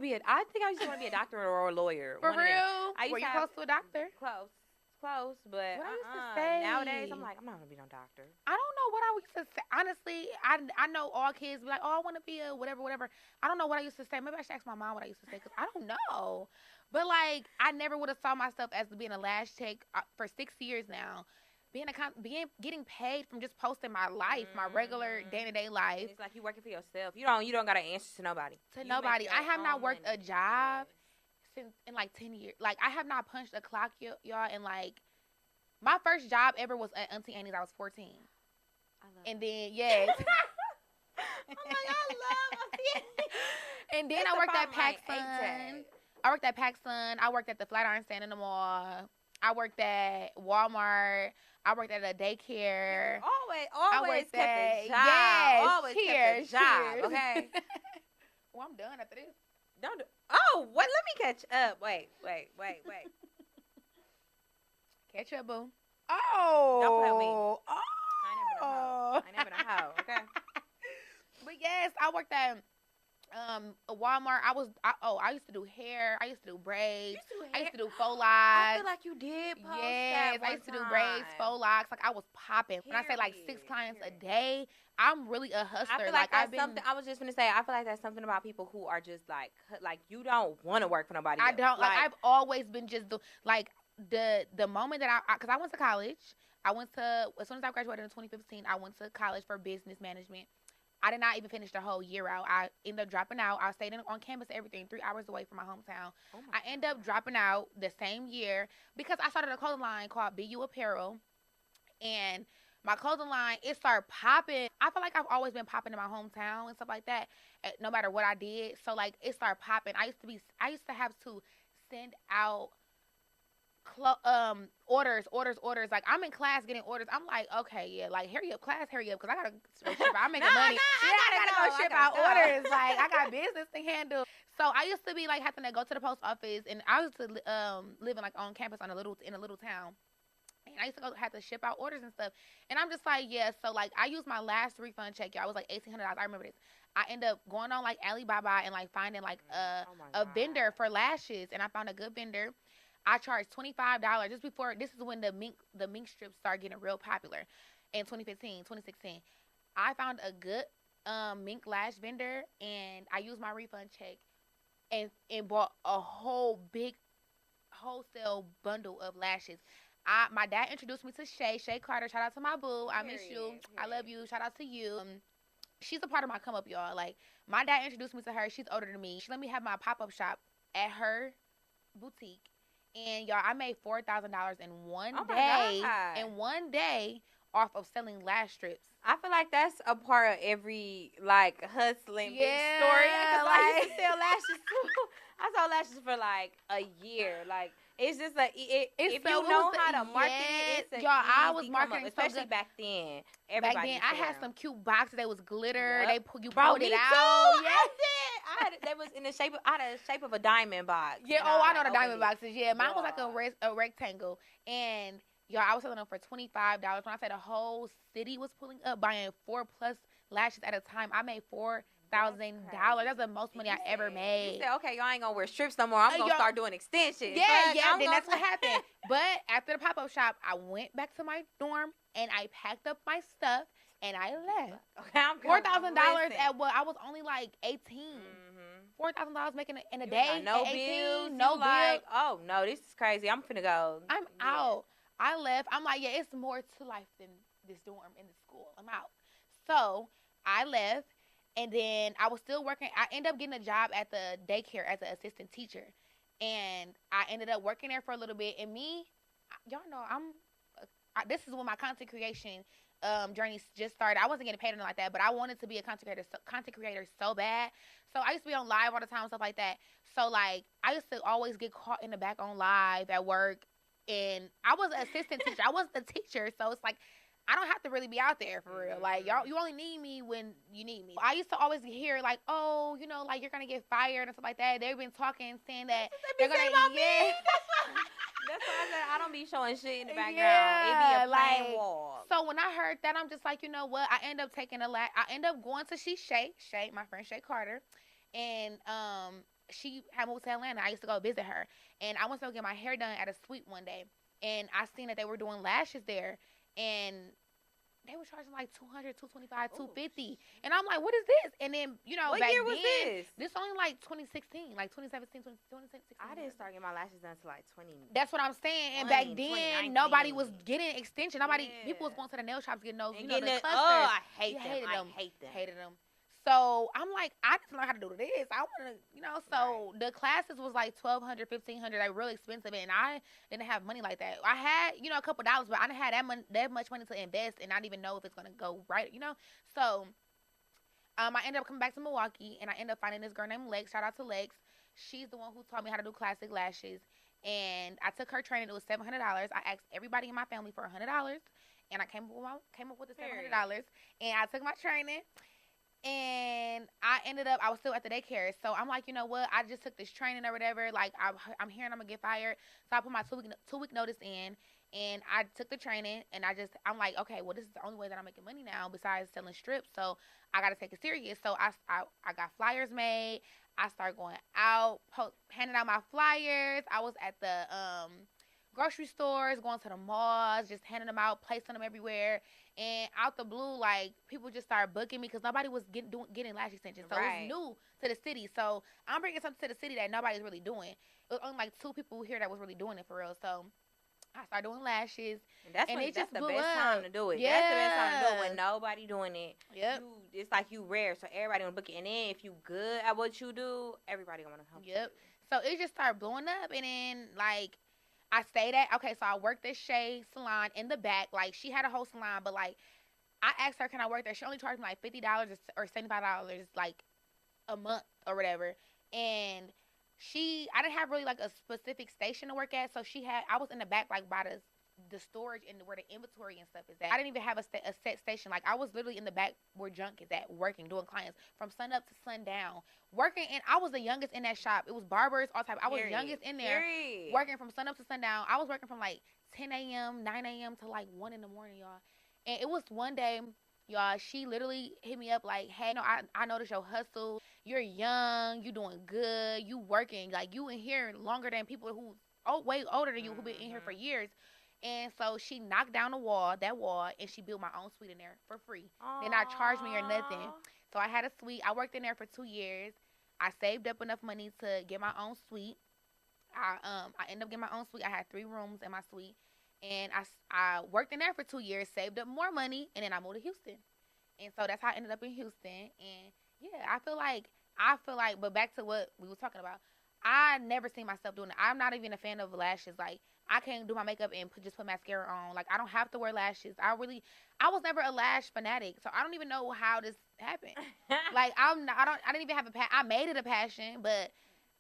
think I used to want to be a doctor or a lawyer. For one of them. real? Were you close to a doctor? Close, but What I used to say. nowadays I'm like, I'm not gonna be no doctor. I don't know what I used to say. Honestly, I know all kids be like, oh, I want to be a whatever. I don't know what I used to say. Maybe I should ask my mom what I used to say because I don't know. But like, I never would have saw myself as being a lash tech for 6 years now. Getting paid from just posting my life, my regular day-to-day life. It's like you working for yourself. You don't gotta answer to nobody. Nobody. I have not worked a job Yes. since in like 10 years. Like I have not punched a clock, y'all. And like my first job ever was at Auntie Annie's. I was 14. I love And then yes. I'm like, I love Auntie Annie. And then It's I worked at about my PacSun. I worked at the Flatiron stand in the mall. I worked at Walmart. I worked at a daycare. Always kept a job. Yes, Always kept a job. cheers. Okay. Well, I'm done after this. Don't do. Oh, wait. Let me catch up. Wait. Catch up, boo. Oh. Don't play with me. Oh. I ain't never been a hoe. Okay. But yes, I worked at a Walmart. I used to do hair. I used to do braids. I used to do faux locks. I feel like you did post Yes, that I used to do braids, faux locks. Like I was popping. When I say like 6 clients a day, I'm really a hustler. I feel like that's something. I was just gonna say. I feel like that's something about people who are just like you don't want to work for nobody. I else. don't like. I've always been just the moment that because I went to college. As soon as I graduated in 2015, I went to college for business management. I did not even finish the whole year out. I ended up dropping out. I stayed on campus and everything, 3 hours away from my hometown. I ended up dropping out the same year because I started a clothing line called BU Apparel. And my clothing line, it started popping. I feel like I've always been popping in my hometown and stuff like that, no matter what I did. So, like, it started popping. I used to have to send out orders. Like, I'm in class getting orders. I'm like, okay, yeah, like, hurry up, class, hurry up, because I gotta go ship out. I'm making money. I gotta go ship out orders. Like, I got business to handle. So I used to be like having to go to the post office, and I used to live in like on campus in a little town. And I used to have to ship out orders and stuff. And I'm just like, yeah. So like, I used my last refund check, y'all. It was like $1,800. I remember this. I ended up going on like Alibaba and like finding like a vendor for lashes, and I found a good vendor. I charged $25 just before. This is when the mink strips started getting real popular in 2016. I found a good mink lash vendor, and I used my refund check and bought a whole big wholesale bundle of lashes. My dad introduced me to Shay Carter. Shout out to my boo. I miss you. I love you. Shout out to you. She's a part of my come up, y'all. Like, my dad introduced me to her. She's older than me. She let me have my pop-up shop at her boutique. And y'all, I made $4,000 in one day. In one day, off of selling lash strips. I feel like that's a part of every like hustling big story. Because I used to sell lashes too. I sold lashes for like a year. Like, it's just if you know how to market it, it's y'all. I was marketing especially back then. Back then, I had some cute boxes. They was glitter. They pulled it out. Too. Yes, they was in the shape. I had a shape of a diamond box. Yeah. Oh, I know the diamond boxes. Yeah, mine was like a rectangle, and y'all, I was selling them for $25. When I said the whole city was pulling up, buying 4+ lashes at a time, I made $4,000. That's the most money I ever made. You said, okay, y'all ain't gonna wear strips no more. I'm gonna start doing extensions. Yeah. Then that's what happened. But after the pop-up shop, I went back to my dorm and I packed up my stuff and I left. $4,000 at what? I was only like 18. $4,000 making it in a day. No bills. No bills. Oh no, this is crazy. I'm finna go. I'm out. I left. I'm like, yeah, it's more to life than this dorm and this school. I'm out. So I left, and then I was still working. I ended up getting a job at the daycare as an assistant teacher, and I ended up working there for a little bit. And me, y'all know, this is when my content creation journey just started. I wasn't getting paid or anything like that, but I wanted to be a content creator so bad. So I used to be on live all the time and stuff like that. So like, I used to always get caught in the back on live at work. And I was an assistant teacher. I wasn't the teacher, so it's like I don't have to really be out there for real. Like, y'all, you only need me when you need me. I used to always hear like, oh, you know, like you're gonna get fired and stuff like that. They've been talking, saying that they're gonna about me. That's why I said I don't be showing shit in the background. It be a plain wall. So when I heard that, I'm just like, you know what? I end up going to Shay, my friend Shay Carter, and she had moved to Atlanta. I used to go visit her. And I went to go get my hair done at a suite one day. And I seen that they were doing lashes there. And they were charging like $200, $225, $250. And I'm like, what is this? And then, you know, what back year was then, this? This only like 2016, like 2017, 2016. I didn't start getting my lashes done until like 20. That's what I'm saying. And back then, nobody was getting extension. People was going to the nail shops getting those, you know, the clusters. Oh, I hate them. Hated them. So I'm like, I just learned how to do this. I want to, you know. So the classes was like $1,200, $1,500, like really expensive, and I didn't have money like that. I had, you know, a couple dollars, but I didn't have that much money to invest, and not even know if it's gonna go right, you know. So I ended up coming back to Milwaukee, and I ended up finding this girl named Lex. Shout out to Lex. She's the one who taught me how to do classic lashes. and I took her training. It was $700. I asked everybody in my family for $100, and I came up with the $700. And I took my training, and I was still at the daycare. So I'm like, you know what? I just took this training or whatever. Like I'm hearing I'm gonna get fired, so I put my 2 week notice in. And I took the training, and I'm like, okay, well, this is the only way that I'm making money now besides selling strips. So I got to take it serious. So I got flyers made. I started going out, handing out my flyers. I was at the grocery stores, going to the malls, just handing them out, placing them everywhere. And out the blue, like, people just started booking me because nobody was getting lash extensions. So it was new to the city. So I'm bringing something to the city that nobody's really doing. It was only like 2 people here that was really doing it for real. So I started doing lashes. That's the best time to do it. Yeah. That's the best time to do it when nobody doing it. Yep. It's like you rare, so everybody gonna book it. And then if you good at what you do, everybody gonna come. Yep. So it just started blowing up, and then like I stayed at so I worked at Shay Salon in the back. Like she had a whole salon, but like I asked her, can I work there? She only charged me like $50 or $75 like a month or whatever, and I didn't have really like a specific station to work at, so I was in the back like by the storage and where the inventory and stuff is at. I didn't even have a set station. Like I was literally in the back where junk is at, working, doing clients from sun up to sundown, working. And I was the youngest in that shop. It was barbers, all type. I was the youngest in there, working from sun up to sundown. I was working from like 10 a.m., 9 a.m. to like 1 in the morning, y'all. And it was one day, y'all, she literally hit me up like, hey, no, I noticed your hustle. You're young. You doing good. You working. Like, you in here longer than people who way older than you who been in here for years. And so she knocked down that wall, and she built my own suite in there for free. They not charged me or nothing. So I had a suite. I worked in there for 2 years. I saved up enough money to get my own suite. I ended up getting my own suite. I had 3 rooms in my suite. And I worked in there for 2 years, saved up more money, and then I moved to Houston. And so that's how I ended up in Houston. And yeah, I feel like, but back to what we were talking about, I never seen myself doing it. I'm not even a fan of lashes. Like, I can't do my makeup and just put mascara on. Like, I don't have to wear lashes. I was never a lash fanatic, so I don't even know how this happened. Like, I didn't even have I made it a passion, but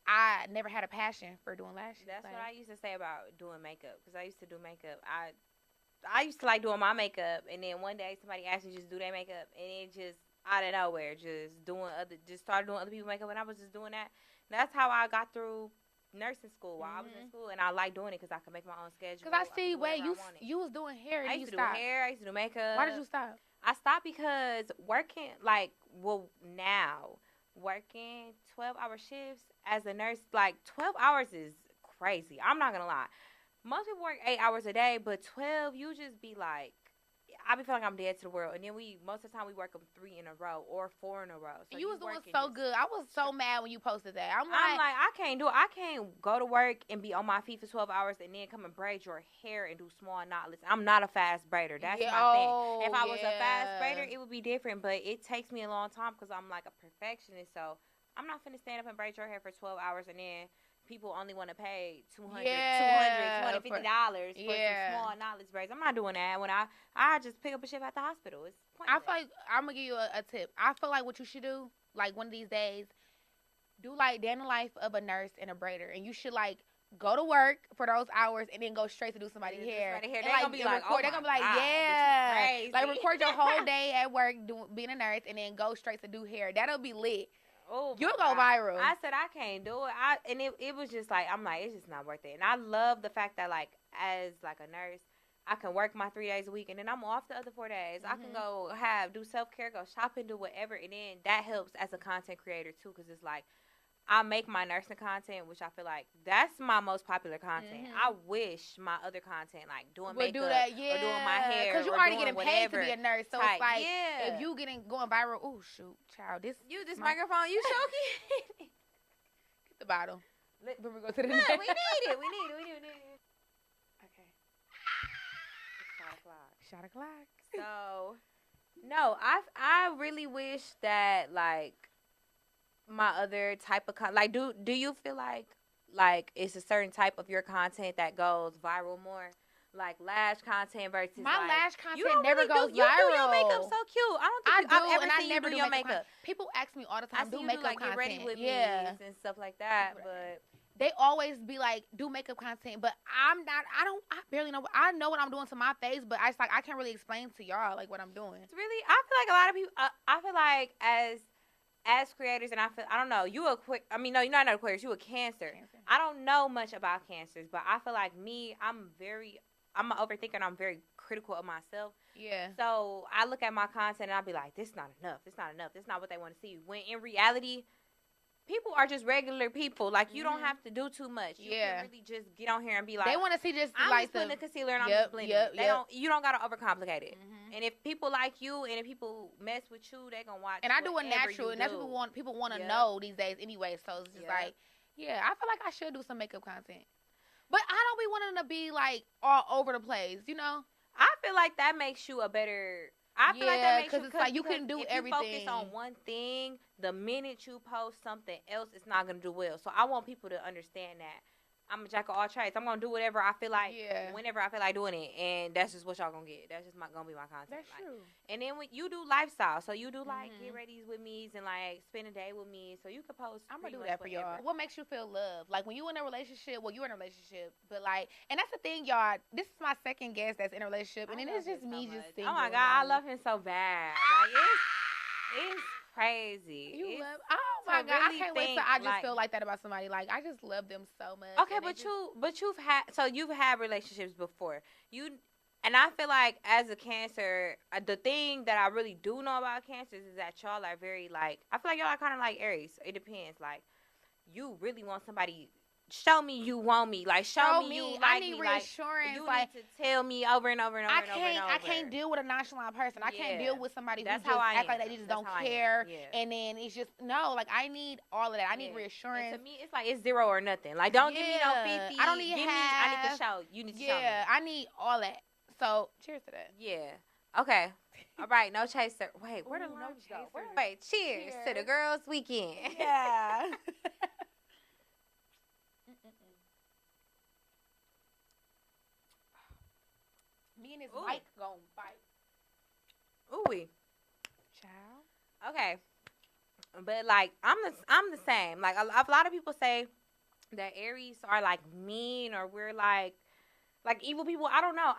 I never had a passion for doing lashes. That's what I used to say about doing makeup, because I used to do makeup. I used to like doing my makeup, and then one day somebody asked me to just do their makeup, and it just out of nowhere, just started doing other people's makeup, and I was just doing that. And that's how I got through nursing school while I was in school, and I like doing it because I could make my own schedule. Because I see, you was doing hair, and I used to do hair, I used to do makeup. Why did you stop? I stopped because working, now, working 12-hour shifts as a nurse, like, 12 hours is crazy. I'm not going to lie. Most people work 8 hours a day, but 12, you just be like, I be feeling like I'm dead to the world. And then most of the time we work them 3 in a row or 4 in a row. So you was doing so good. I was so mad when you posted that. I'm like, I can't do it. I can't go to work and be on my feet for 12 hours and then come and braid your hair and do small knotless. I'm not a fast braider. That's my thing. If I was a fast braider, it would be different. But it takes me a long time because I'm like a perfectionist. So I'm not finna stand up and braid your hair for 12 hours and then people only want to pay $250 for some small knotless braids. I'm not doing that. When I just pick up a shift at the hospital. It's pointless. I feel like, I'm going to give you a tip. I feel like what you should do, like one of these days, do like day in the life of a nurse and a braider. And you should like go to work for those hours and then go straight to do somebody's hair. They're going to be like, they're going to be like, yeah. Like record your whole day at work being a nurse and then go straight to do hair. That'll be lit. Oh, you'll go viral. I said I can't do it. It was just like, I'm like, it's just not worth it. And I love the fact that, like, as like a nurse, I can work my 3 days a week and then I'm off the other 4 days. I can go do self-care, go shopping, do whatever, and then that helps as a content creator too, because it's like I make my nursing content, which I feel like that's my most popular content. I wish my other content, like doing makeup or doing my hair, because you already getting paid to be a nurse. So it's like, if you going viral, oh shoot, child, this microphone, you choking. Get the bottle. When we go to the we need it. Okay. It's Shot o'clock. So, no, I really wish that, like, my other type of like, do you feel like it's a certain type of your content that goes viral more, like lash content versus my lash content never goes viral. You do your makeup so cute. I don't think I've ever seen you do your makeup. People ask me all the time, do makeup like content. Get ready with me and stuff like that, but they always be like, do makeup content, but I barely know. I know what I'm doing to my face, but I can't really explain to y'all like what I'm doing. It's really, I feel like a lot of people, I feel like as creators, and I don't know, I mean, no, you're not an Aquarius, you a Cancer. I don't know much about Cancers, but I feel like me, I'm an overthinker, and I'm very critical of myself. Yeah. So I look at my content and I'll be like, this is not enough. This is not enough. This is not what they want to see. When in reality, people are just regular people. Like, you don't have to do too much. You can really just get on here and be like, they want to see just I'm like just putting the concealer and I'm just blending it. You don't got to overcomplicate it. And if people like you and if people mess with you, they going to watch. And I do it natural, and that's what people want to know these days anyway. So it's just like, I feel like I should do some makeup content. But I don't be wanting to be like all over the place, you know? I feel like that makes you a better. I feel like that makes you, because it's like you can do if everything. You focus on one thing, the minute you post something else, it's not gonna do well. So I want people to understand that I'm a jack of all trades. I'm gonna do whatever I feel like, whenever I feel like doing it, and that's just what y'all gonna get. That's just gonna be my content. That's true. And then when you do lifestyle, so you do like get readies with me and like spend a day with me, so you can post. I'm gonna do that for y'all. What makes you feel loved? Like when you in a relationship, you're in a relationship, but like, and that's the thing, y'all. This is my second guest that's in a relationship, and it's just me just single. Oh my god, I love him so bad. Like it's crazy. Oh my god, I can't wait till I just feel like that about somebody. Like, I just love them so much. Okay, you've had relationships before. And I feel like as a Cancer, the thing that I really do know about Cancers is that y'all are very like, I feel like y'all are kind of like Aries. It depends. Like, you really want somebody. Show me you want me. Like, show me you like me. I need reassurance. You need to tell me over and over and over and over and over. I can't deal with a nonchalant person. I can't deal with somebody who just act like they just don't care. And then it's just, no, like, I need all of that. I need reassurance. And to me, it's like, it's 0 or nothing. Like, don't give me no 50. I don't need half. I need to show. You need to show me. Yeah, I need all that. So, cheers to that. Yeah. Okay. All right. No chaser. Wait, where the lunch go? Wait, cheers to the girls' weekend. Yeah. Me and his mic gon' fight. Ooh-wee. Child. Okay. But like I'm the same. Like a lot of people say that Aries are like mean or we're like evil people. I don't know.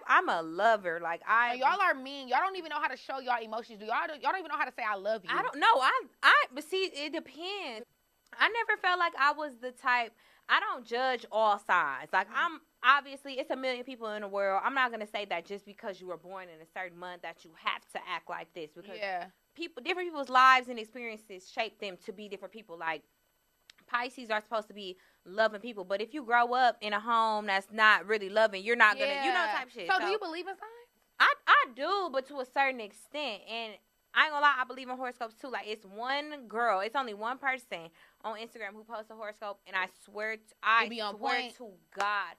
I'm a lover. Like y'all are mean. Y'all don't even know how to show y'all emotions. Y'all don't even know how to say I love you. I don't know. But see, it depends. I never felt like I was the type. I don't judge all signs. Like I'm obviously it's a million people in the world. I'm not gonna say that just because you were born in a certain month that you have to act like this because different people's lives and experiences shape them to be different people. Like Pisces are supposed to be loving people, but if you grow up in a home that's not really loving, you're not gonna type shit. So do you believe in signs? I do, but to a certain extent. And I ain't gonna lie, I believe in horoscopes too. Like, it's one girl, it's only one person on Instagram who posts a horoscope, and I swear to God,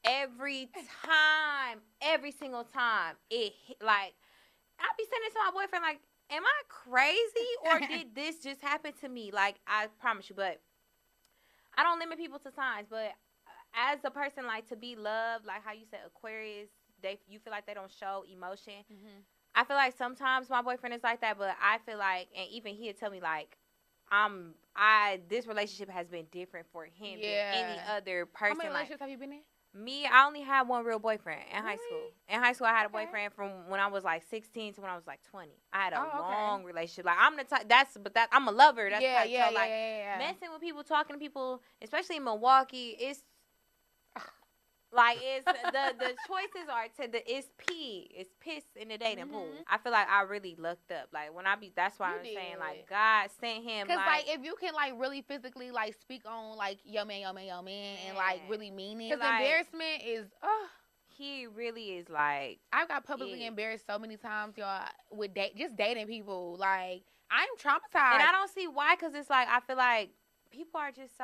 every time, every single time, I be sending it to my boyfriend, like, am I crazy, or did this just happen to me? Like, I promise you, but I don't limit people to signs, but as a person, like, to be loved, like how you said Aquarius, you feel like they don't show emotion. Mm-hmm. I feel like sometimes my boyfriend is like that, but I feel like, and even he'll tell me, like, this relationship has been different for him than any other person. How many relationships have you been in? Me, I only had one real boyfriend in high school. In high school, I had a boyfriend from when I was like 16 to when I was like 20. I had a long relationship. Like, I'm the type, I'm a lover. That's messing with people, talking to people, especially in Milwaukee, it's like the choices are it's piss in the dating pool. I feel like I really looked up. Like that's why I'm saying like God sent him. Cause like if you can like really physically like speak on like yo man and like really mean it. Cause like, embarrassment is he really is like I've got publicly embarrassed so many times, y'all, with just dating people. Like I'm traumatized, and I don't see why. Cause it's like I feel like people are just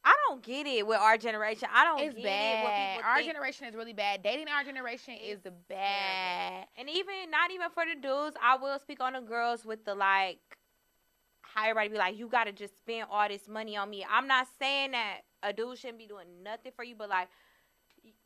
I don't get it with our generation. I don't get it with people our generation is really bad. Dating our generation is bad. And not even for the dudes, I will speak on the girls with the like, how everybody be like, you got to just spend all this money on me. I'm not saying that a dude shouldn't be doing nothing for you, but like,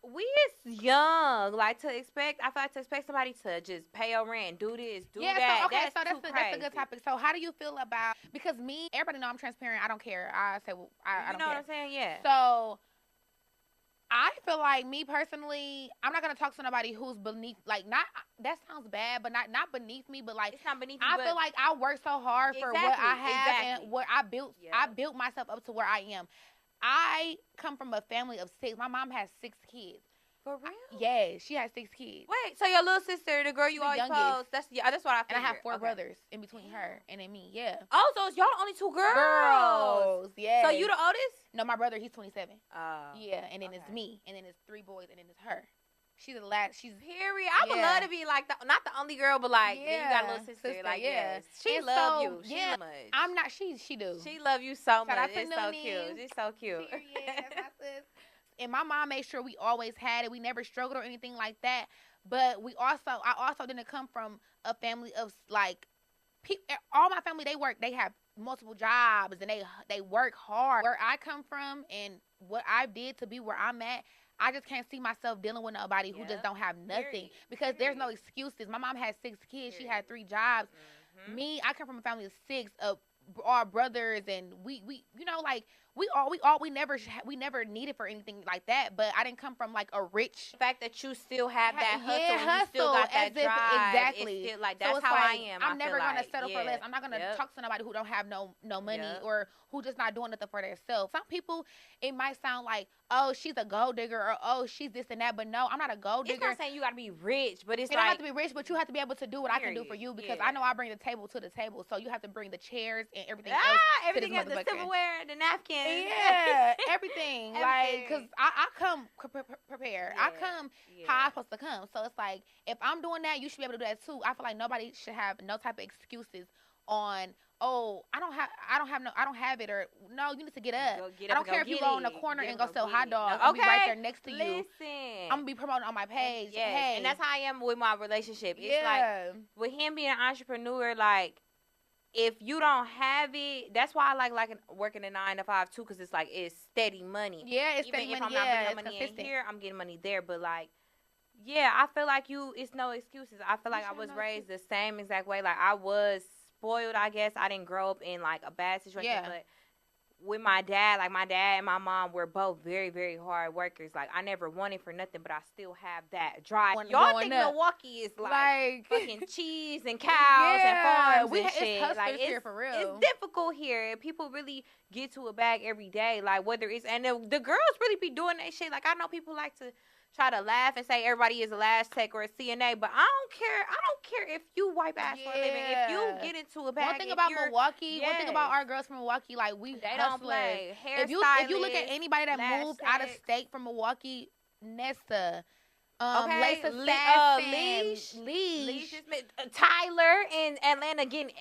We is young, like to expect. I feel like to expect somebody to just pay your rent, do this, do that. So, okay, that's that's a good topic. So, how do you feel about, because me, everybody know I'm transparent. I don't care. I say, well, I don't care. You know what I'm saying? Yeah. So, I feel like, me personally, I'm not gonna talk to nobody who's beneath. Like, not, that sounds bad, but not beneath me. But like, it's not beneath me. I feel like I work so hard for what I have and what I built. Yeah. I built myself up to where I am. I come from a family of 6. My mom has 6 kids. For real? Yeah, she has 6 kids. Wait, so your little sister, the girl you always post, that's what I figured. And I have 4 brothers in between her and then me. Yeah. Oh, so it's y'all only 2 girls. Yeah. So you the oldest? No, my brother, he's 27. Oh. Yeah, and then it's me, and then it's 3 boys, and then it's her. She's the last. She's period. I would love to be like not the only girl, but like then you got a little sister. Like yes, she and love you. She love much. I'm not. She do. She love you so much. It's so cute. She's so cute. And my mom made sure we always had it. We never struggled or anything like that. But I also didn't come from a family of like, all my family, they work. They have multiple jobs and they work hard. Where I come from and what I did to be where I'm at, I just can't see myself dealing with nobody who just don't have nothing. Because there's no excuses. My mom had 6 kids. She had 3 jobs. Mm-hmm. Me, I come from a family of 6 of our brothers, and we you know, like we never needed for anything like that. But I didn't come from like a rich. The fact that you still have that hustle, yeah, you still got that drive. Exactly. Still, like that's how I am. I'm never gonna settle for less. I'm not gonna talk to nobody who don't have no money or who just not doing nothing for themselves. Some people, it might sound like, oh, she's a gold digger, or oh, she's this and that. But no, I'm not a gold digger. It's not saying you gotta be rich, but it's you don't have to be rich, but you have to be able to do what I can do for you, because I know I bring the table to the table. So you have to bring the chairs and everything else. Everything else, the silverware, the napkins. Yeah, everything. Like, because I come prepared. I come how I'm supposed to come. So it's like, if I'm doing that, you should be able to do that too. I feel like nobody should have no type of excuses on, oh, I don't have it, or no, you need to get up. I don't care if you go in the corner and go sell hot dogs. I'll be right there next to you. I'm gonna be promoting on my page. Hey. And that's how I am with my relationship. It's like, with him being an entrepreneur, like, if you don't have it, that's why I like working a 9 to 5 too, because it's like, it's steady money. Yeah, it's steady money. Even if I'm not bringing money in here, I'm getting money there. But like, yeah, I feel like it's no excuses. I feel like I was raised the same exact way. Like, I was spoiled, I guess. I didn't grow up in like a bad situation, but with my dad, like my dad and my mom were both very, very hard workers. Like, I never wanted for nothing, but I still have that drive. Y'all think Milwaukee is like fucking cheese and cows and farms and shit. It's like, here for real. It's difficult here. People really get to a bag every day. Like, whether it's, and the girls really be doing that shit. Like, I know people like to try to laugh and say everybody is a Lash Tech or a CNA, but I don't care. I don't care if you wipe ass for a living. If you get into a bag, one thing about Milwaukee, one thing about our girls from Milwaukee, like, they don't play. If you look at anybody that moved out of state from Milwaukee, Nessa, Leash, Tyler in Atlanta getting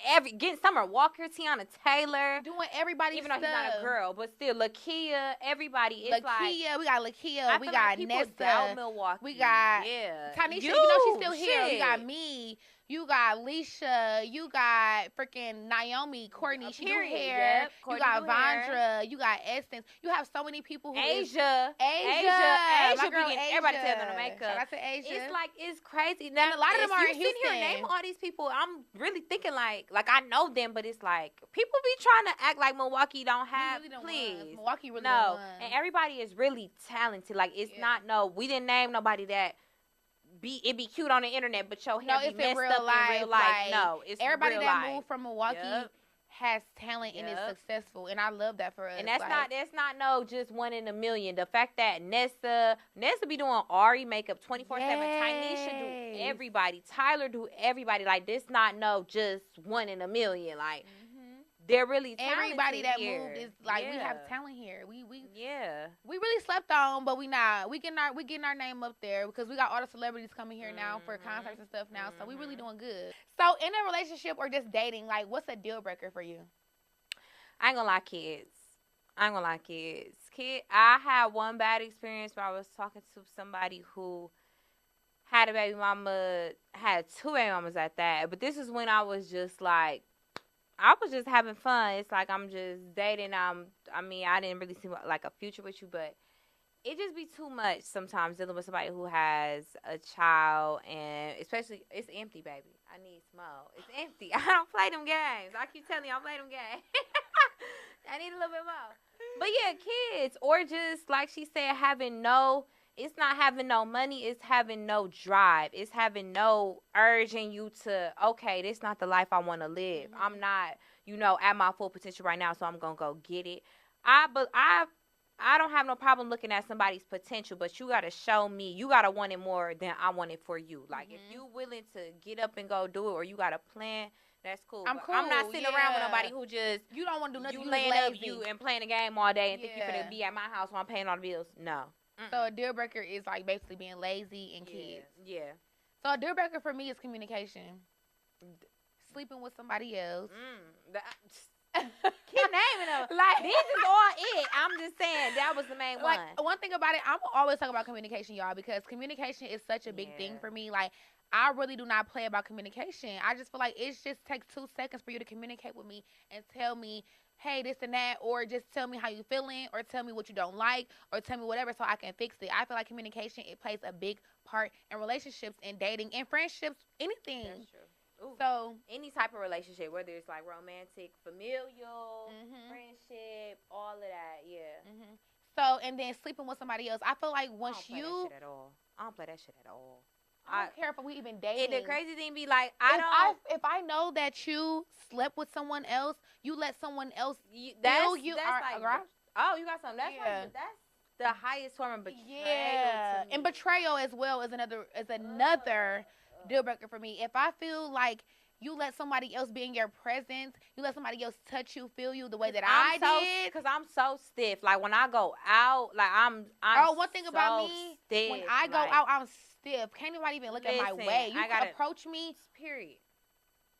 Summer Walker, Tiana Taylor, doing everybody, even though he's not a girl, but still Lakia, everybody is Lakia, we got Lakia, we got Nessa, Milwaukee, we got Tanisha, you know she's still here. You got me. You got Leisha, you got freaking Naomi, Courtney, she do hair. You got Vondra, you got Essence. You have so many people who Asia my girl Asia. Everybody tells them to makeup. Shout out to Asia. It's like, it's crazy. Now, a lot of them are in Houston. Here, name all these people. I'm really thinking like I know them, but it's like, people be trying to act like Milwaukee don't have. Please, Milwaukee really no, and everybody is really talented. Like, it's not we didn't name nobody that. It be cute on the internet, but your hair be messed up in real life. No, it's everybody real that life. Moved from Milwaukee has talent and is successful, and I love that for us. And that's not no just 1 in a million. The fact that Nessa be doing Ari makeup 24/7. Tanisha do everybody. Tyler do everybody. Like, this not no just 1 in a million. Like. They're really talented. Everybody that here. moved is like, we have talent here. We we really slept on, but we not. We getting our name up there because we got all the celebrities coming here now for concerts and stuff now. So we really doing good. So in a relationship or just dating, like, what's a deal breaker for you? I ain't gonna lie, kids. I had one bad experience where I was talking to somebody who had a baby mama, had 2 baby mamas at that. But this is when I was just like, I was just having fun. It's like, I'm just dating. I mean, I didn't really see like a future with you, but it just be too much sometimes dealing with somebody who has a child, and especially it's empty, baby. I need smoke. It's empty. I don't play them games. I keep telling you, I don't play them games. I need a little bit more. But yeah, kids, or just like she said, it's not having no money, it's having no drive. It's having no urging you to, okay, this not the life I want to live. Mhm. I'm not, at my full potential right now, so I'm going to go get it. I don't have no problem looking at somebody's potential, but you got to show me. You got to want it more than I want it for you. Like, if you willing to get up and go do it, or you got a plan, that's cool. I'm But cool. I'm not sitting around with nobody who just, You don't want to do nothing. you You laying just up lazy. you and playing a game all day and think you Yeah. finna be at my house while I'm paying all the bills. No. So a deal breaker is like basically being lazy and kids. Yeah. So a deal breaker for me is communication. Sleeping with somebody else. Keep naming them. Like This is all it. I'm just saying that was the main like one. one thing about it, I'm always talking about communication, y'all, because communication is such a big thing Yeah. for me. Like I really do not play about communication. I just feel like it just takes 2 seconds for you to communicate with me and tell me, hey, this and that, or just tell me how you feeling, or tell me what you don't like, or tell me whatever so I can fix it. I feel like communication, it plays a big part in relationships and dating and friendships, anything. That's true. Ooh. So Any type of relationship, whether it's like romantic, familial, Mhm. friendship, all of that, yeah. So and then sleeping with somebody else. I feel like I once don't play you, that shit at all. I don't play that shit at all. I don't care if we even dating. And the crazy thing be like, If I know that you slept with someone else, you let someone else that's you that's are like, right? oh, you got something. That's Yeah. like, that's the highest form of betrayal. Yeah, to me. and betrayal as well is another deal breaker for me. If I feel like you let somebody else be in your presence, you let somebody else touch you, feel you the way that I did. Because I'm so stiff. Like, when I go out, like, I'm one thing about so me, stiff. when I go like, out, I'm stiff. Can't nobody even look at my Listen, way. You I can gotta- approach me. period.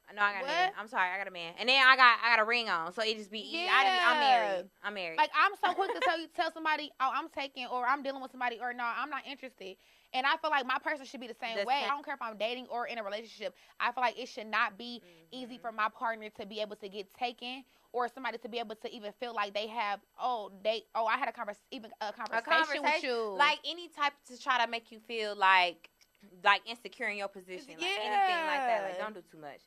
I know I got a What? man. I'm sorry, I got a man. And then I got a ring on, so it just be easy. I'm married. I'm married. Like, I'm so quick to tell somebody, oh, I'm taking, or I'm dealing with somebody, or no, I'm not interested. And I feel like my person should be the same way. I don't care if I'm dating or in a relationship. I feel like it should not be easy for my partner to be able to get taken, or somebody to be able to even feel like they have, I had a conversation with you. Like, any type to try to make you feel like insecure in your position. Like, anything like that. Like, don't do too much.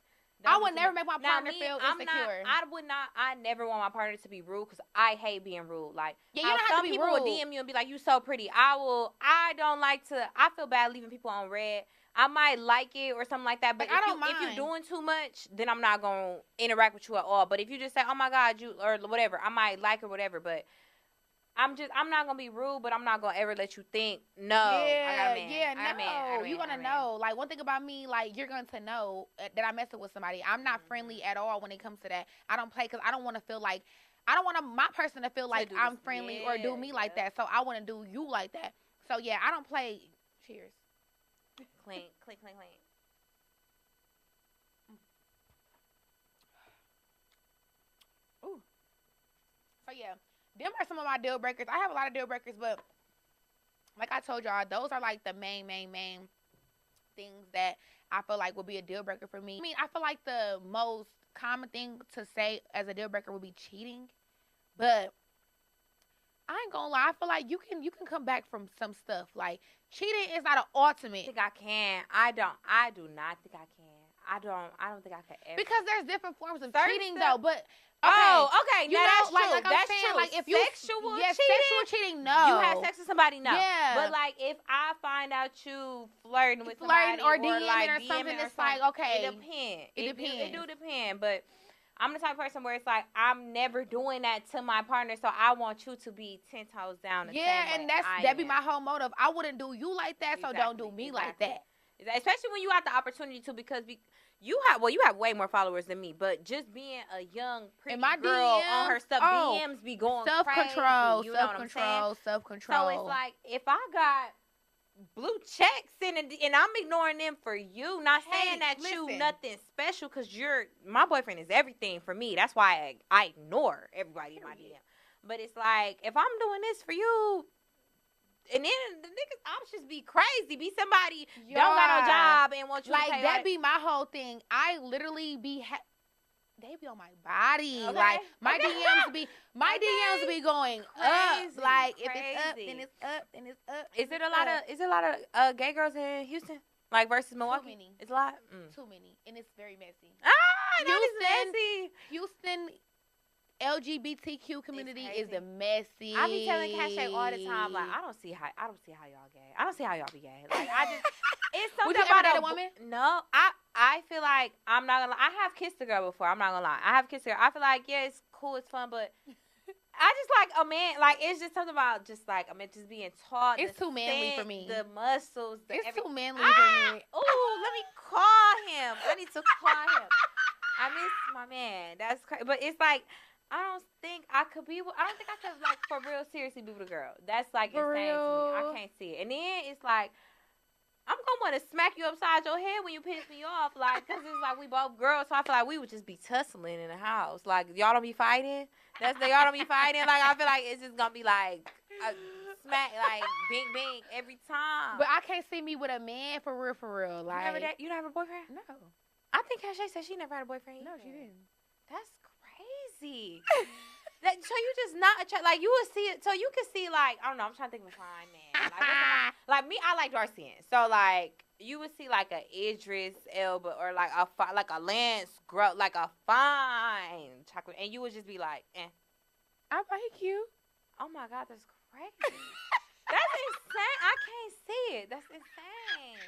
I would never make my partner feel insecure. I never want my partner to be rude, because I hate being rude. Like, Yeah, you don't have to some be people rude. will DM you and be like, you so pretty. I don't like to, I feel bad leaving people on red. I might like it or something like that, but Like, I don't if you're mind. doing too much, then I'm not going to interact with you at all. But if you just say, oh my God, you, or whatever, I might like or whatever, but I'm not going to be rude, but I'm not going to ever let you think, I got a man. I got a man. You're gonna know. Like, one thing about me, like, you're going to know that I'm messing with somebody. I'm not friendly at all when it comes to that. I don't play because I don't want to feel like, I don't want my person to feel like I'm friendly or do me like that. So I want to do you like that. So yeah, I don't play. Cheers. Clean, clean, clean, clean. Ooh. So yeah, them are some of my deal breakers. I have a lot of deal breakers, but like I told y'all, those are like the main things that I feel like would be a deal breaker for me. I mean, I feel like the most common thing to say as a deal breaker would be cheating, but I ain't gonna lie. I feel like you can come back from some stuff. Like, cheating is not an I ultimate. think I can. I do not think I can. I don't think I could ever. Because there's different forms of Certain cheating, stuff- though. But okay. you Now, know, that's true. like I'm That's saying, true. like if you sexual sexual cheating, no. You had sex with somebody, no. Yeah. But like, if I find out you flirting with flirting somebody or DMing like or something, it's like, okay, it depends. It depends. It do depend, but. I'm the type of person where it's like, I'm never doing that to my partner, so I want you to be 10 toes down. And that'd be my whole motive. I wouldn't do you like that, so don't do me like that. Especially when you have the opportunity to, because you have way more followers than me, but just being a young pretty my girl DMs, on her stuff, DMs be going self-control, crazy. You know what I'm saying? self-control. So it's like, if I got blue checks and I'm ignoring them for you, not saying that you nothing special, because my boyfriend is everything for me. That's why I ignore everybody in my DM. But it's like, if I'm doing this for you, and then the niggas options be crazy. Be somebody don't got no job and want you like to pay that. Be my whole thing. I literally be they be on my body. Okay. Like my Okay. DMs be going Crazy. up. Like if it's up, Crazy. then it's up, then it's up. Is then it a it's lot up. of gay girls in Houston? Like versus Milwaukee? many. It's a lot. Too many, and it's very messy. That is Houston- messy. Houston LGBTQ community is crazy. the messy. I be telling Cache all the time, like I don't see how y'all gay. I don't see how y'all be gay. Like I just, it's Would something you ever about date a woman? No, I feel like I'm not gonna lie. I have kissed a girl before. I'm not gonna lie. I have kissed a girl. I feel like yeah, it's cool, it's fun, but I just like a man. Like it's just something about just like I mean, just being taught. It's too manly for me. The muscles. It's too manly for me. Ooh, let me call him. I need to call him. I miss my man. That's crazy, but it's like. I don't think I could like for real seriously be with a girl. That's like For insane real? to me. I can't see it. And then it's like I'm gonna want to smack you upside your head when you piss me off, like because it's like we both girls, so I feel like we would just be tussling in the house. Like y'all don't be fighting. Y'all don't be fighting. Like I feel like it's just gonna be like a smack, like bing bing every time. But I can't see me with a man for real. Like you never have a boyfriend? no, I think Cache said she never had a boyfriend. no, either. she didn't. That's crazy. So you just not attract like you would see it. So you could see like I don't know. I'm trying to think of a fine man. Like me, I like dark skin. So like you would see like a Idris Elba or like a Lance Gross, like a fine chocolate, and you would just be like, eh. I like you. Oh my God, that's crazy. That's insane. I can't see it. That's insane.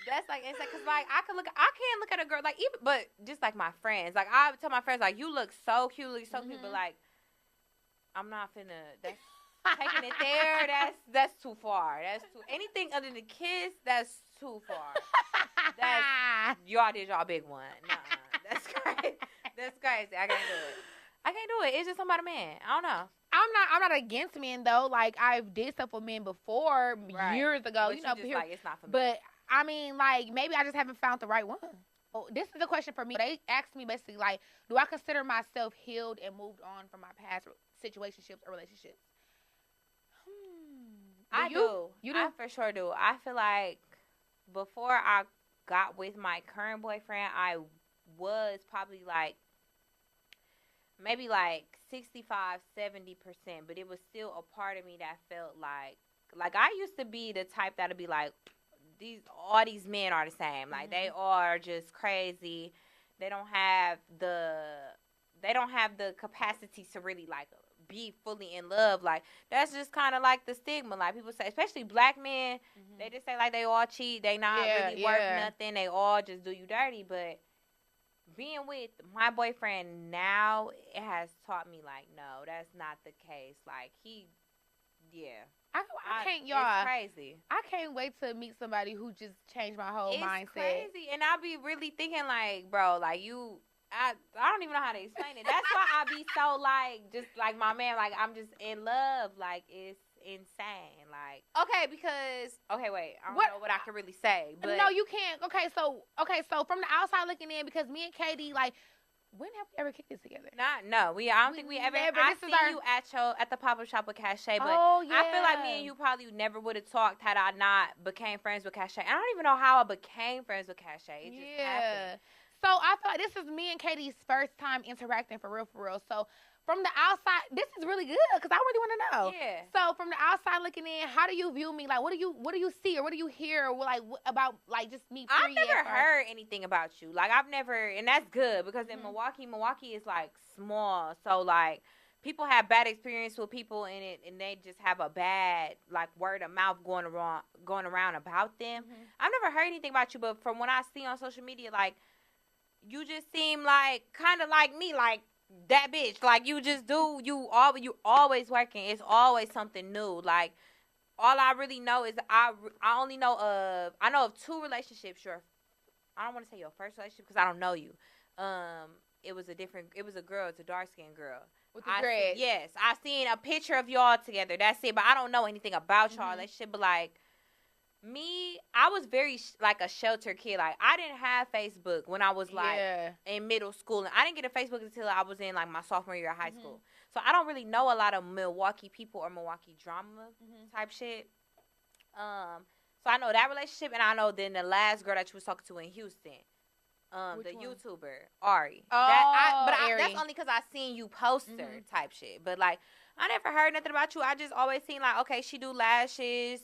That's like insane because like I can't look at a girl like even but just like my friends like I tell my friends like you look so cute, cute, but like I'm not finna that's taking it there. That's too far. That's too anything other than kiss. That's too far. That's y'all did y'all big one. Nuh-uh. That's crazy. That's crazy. I can't do it. It's just about a man. I don't know. I'm not against men though. Like I've did stuff with men before years ago. But you know, just here, like it's not for me. but I mean, like maybe I just haven't found the right one. Oh, this is a question for me. They asked me basically like, do I consider myself healed and moved on from my past situationships or relationships? I do. You do? I for sure do. I feel like before I got with my current boyfriend, I was probably like maybe like 65, 70%, but it was still a part of me that felt like I used to be the type that'd be like all these men are the same. Like they are just crazy. They don't have the capacity to really like be fully in love. Like that's just kind of like the stigma. Like people say, especially black men, they just say like they all cheat. They not really worth nothing. They all just do you dirty. But being with my boyfriend now, it has taught me like no, that's not the case. Like I can't, y'all. It's crazy. I can't wait to meet somebody who just changed my whole mindset. It's crazy, and I'll be really thinking like, bro, like you. I don't even know how to explain it. That's why I be so like, just like my man, like I'm just in love. Like it's insane. Like okay, wait, I don't know what I can really say. But no, you can't. Okay, so from the outside looking in, because me and Katie, like, when have we ever kicked it together? I don't think we ever. I seen you at the pop-up shop with Cache, but I feel like me and you probably never would have talked had I not became friends with Cache. I don't even know how I became friends with Cache. It just happened. So I feel like this is me and Katie's first time interacting for real. So from the outside, this is really good because I really want to know. Yeah. So from the outside looking in, how do you view me? Like, what do you see or what do you hear? Or like about like just me? I've never heard anything about you. Like I've never, and that's good because in Milwaukee is like small. So like people have bad experience with people in it, and they just have a bad like word of mouth going around about them. I've never heard anything about you, but from what I see on social media, like. You just seem like kind of like me, like that bitch. Like you just do. You always working. It's always something new. Like all I really know is I only know of 2 relationships. I don't want to say your first relationship because I don't know you. It was a girl. It's a dark skinned girl with the dreads. Yes, I seen a picture of y'all together. That's it. But I don't know anything about y'all relationship. But like. Me, I was very like a sheltered kid. Like I didn't have Facebook when I was like in middle school, and I didn't get a Facebook until I was in like my sophomore year of high school. So I don't really know a lot of Milwaukee people or Milwaukee drama type shit. So I know that relationship, and I know then the last girl that you was talking to in Houston. The one? YouTuber Ari. Oh, That's Ari. only because I seen you post her type shit. But like, I never heard nothing about you. I just always seen like, okay, she do lashes.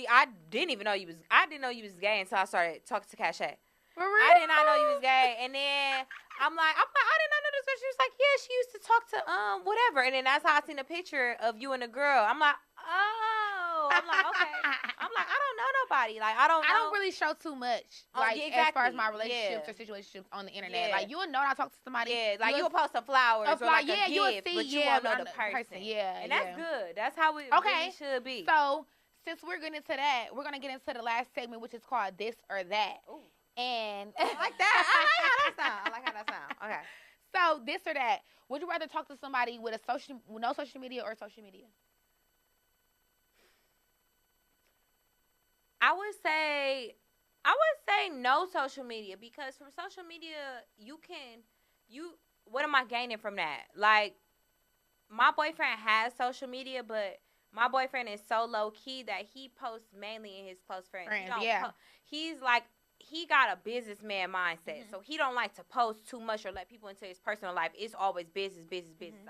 I didn't know you was gay until I started talking to Cachet. For real? I did not know you was gay, and then I'm like, I did not know this. She was like, yeah, she used to talk to whatever, and then that's how I seen a picture of you and a girl. I'm like, oh, I'm like, okay. I'm like, I don't know nobody. Like, I don't really show too much. Like, yeah, as far as exactly. my relationships or situationships on the internet. Yeah. Like, you will know I talk to somebody. Yeah, like you'll post some flowers or like a you'll gift, see, but you won't know the person. Yeah, and that's good. That's how it really should be. So, since we're getting into that, we're going to get into the last segment, which is called This or That. Ooh. And I like that. I like how that sound. Okay. So, this or that. Would you rather talk to somebody with no social media or social media? I would say no social media, because from social media what am I gaining from that? Like, my boyfriend has social media, but my boyfriend is so low key that he posts mainly in his close friends. He's like, he got a businessman mindset, so he don't like to post too much or let people into his personal life. It's always business.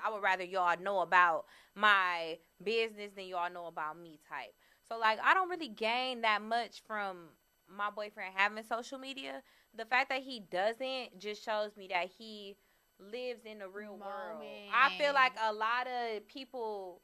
I would rather y'all know about my business than y'all know about me type. So, like, I don't really gain that much from my boyfriend having social media. The fact that he doesn't just shows me that he lives in the real world. I feel like a lot of people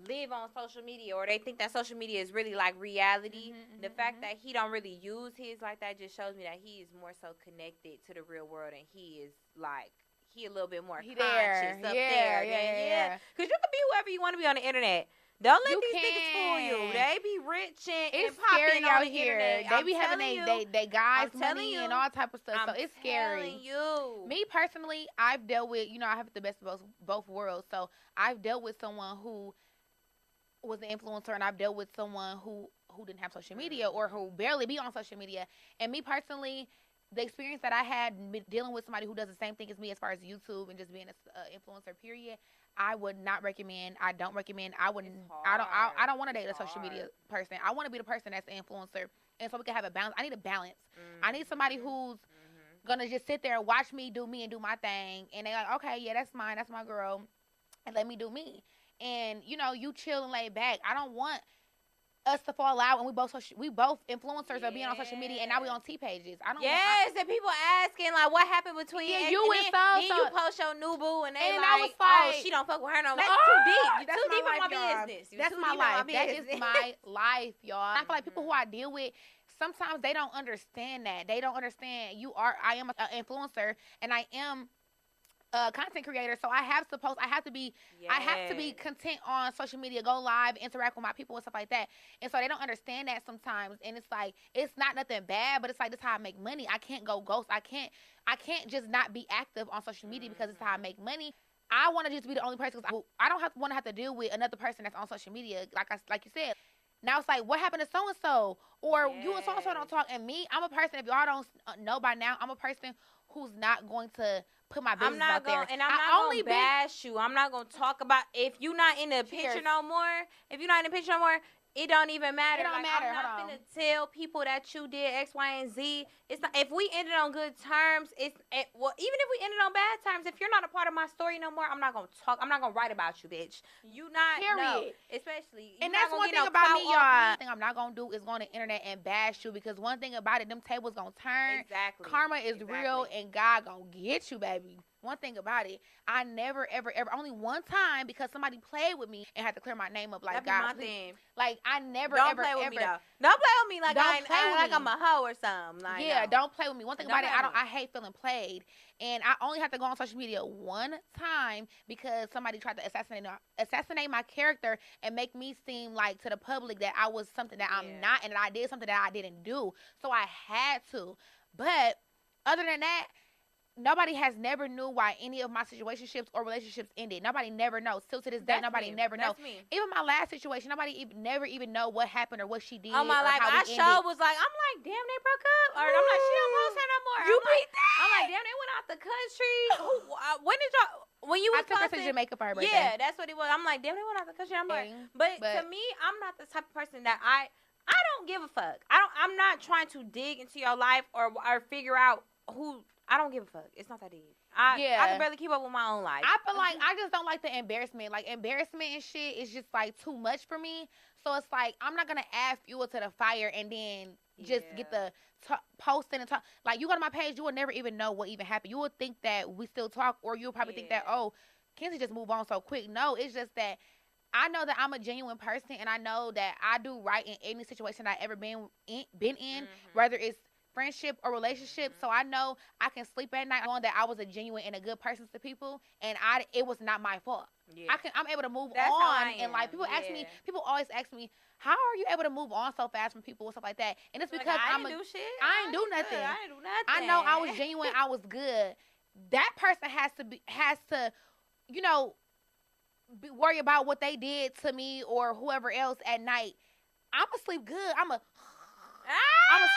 live on social media, or they think that social media is really like reality. The fact that he don't really use his like that just shows me that he is more so connected to the real world, and he is like, he a little bit more conscious up there. Yeah. Because you can be whoever you want to be on the internet. Don't let these niggas fool you. They be rich and popping out here. They be having they guys money and all type of stuff. So it's scary. You. Me personally, I've dealt with, I have the best of both worlds. So I've dealt with someone who was an influencer, and I've dealt with someone who didn't have social media or who barely be on social media. And me personally, the experience that I had dealing with somebody who does the same thing as me as far as YouTube and just being an influencer, period, I would not recommend. I don't recommend. I wouldn't. I don't want to date a social media person. I want to be the person that's the influencer, and so we can have a balance. I need a balance. I need somebody who's gonna just sit there and watch me do me and do my thing, and they're like, okay, yeah, that's mine, that's my girl, and let me do me. And you chill and lay back. I don't want us to fall out, and we both influencers are being on social media, and now we on T pages. I don't. And people asking like, what happened between you and then you post your new boo, and they and like, I was like, oh, she don't fuck with her no more. That's too deep. That's too my deep life, in my y'all. business. That's my life. That is my life, y'all. I feel like people who I deal with, sometimes they don't understand that. They don't understand. I am an influencer, and I am a content creator, so I have to be content on social media, go live, interact with my people and stuff like that. And so they don't understand that sometimes, and it's like, it's not nothing bad, but it's like, this is how I make money. I can't go ghost. I can't just not be active on social media because it's how I make money. I want to just be the only person, because I don't want to have to deal with another person that's on social media, like you said. Now it's like, what happened to so and so, or you and so and so don't talk. And me, I'm a person, if y'all don't know by now, I'm a person who's not going to put my business out there. And I'm not going to bash you. I'm not going to talk about, if you're not in the picture no more, it don't even matter. It don't matter. I'm not going to tell people that you did X, Y, and Z. It's not, if we ended on good terms, even if we ended on bad terms, if you're not a part of my story no more, I'm not going to talk. I'm not going to write about you, bitch. You not. Period. No, especially. And that's one thing about me, y'all. One thing I'm not going to do is go on the internet and bash you, because one thing about it, them tables going to turn. Exactly. Karma is real, and God going to get you, baby. One thing about it, I never, ever, only one time, because somebody played with me and had to clear my name up. Like, God, like, I never, don't play with me, though. Don't play with me like I'm a hoe or something. Like, yeah, don't play with me. One thing about it, I hate feeling played, and I only have to go on social media one time because somebody tried to assassinate my character and make me seem like to the public that I was something that I'm not, and that I did something that I didn't do. So I had to. But other than that, nobody has never knew why any of my situationships or relationships ended. Nobody never knows. Still to this day, nobody never knows. Even my last situation, nobody never even know what happened or what she did. Oh my life, I sure was like, I'm like, damn, they broke up, or I'm like, she don't post her no more. You beat that? I'm like, damn, they went out the country. When you was I took her to Jamaica for her birthday. Yeah, that's what it was. I'm like, damn, they went out the country. I'm like, but to me, I'm not the type of person that I don't give a fuck. I'm not trying to dig into your life or figure out who I don't give a fuck. It's not that deep. I can barely keep up with my own life. I feel like I just don't like the embarrassment. Like, embarrassment and shit is just, like, too much for me. So it's like, I'm not going to add fuel to the fire and then just get the posting and talk. Like, you go to my page, you will never even know what even happened. You would think that we still talk, or you'll probably think that, oh, Kensssy just move on so quick. No, it's just that I know that I'm a genuine person, and I know that I do right in any situation I've ever been in, whether it's friendship or relationship. So I know I can sleep at night knowing that I was a genuine and a good person to people, and it was not my fault. I'm able to move on, and like people always ask me, how are you able to move on so fast from people and stuff like that? And it's because I ain't do nothing. I know I was genuine. I was good. That person has to, you know, worry about what they did to me or whoever else at night. I'ma sleep good. I'm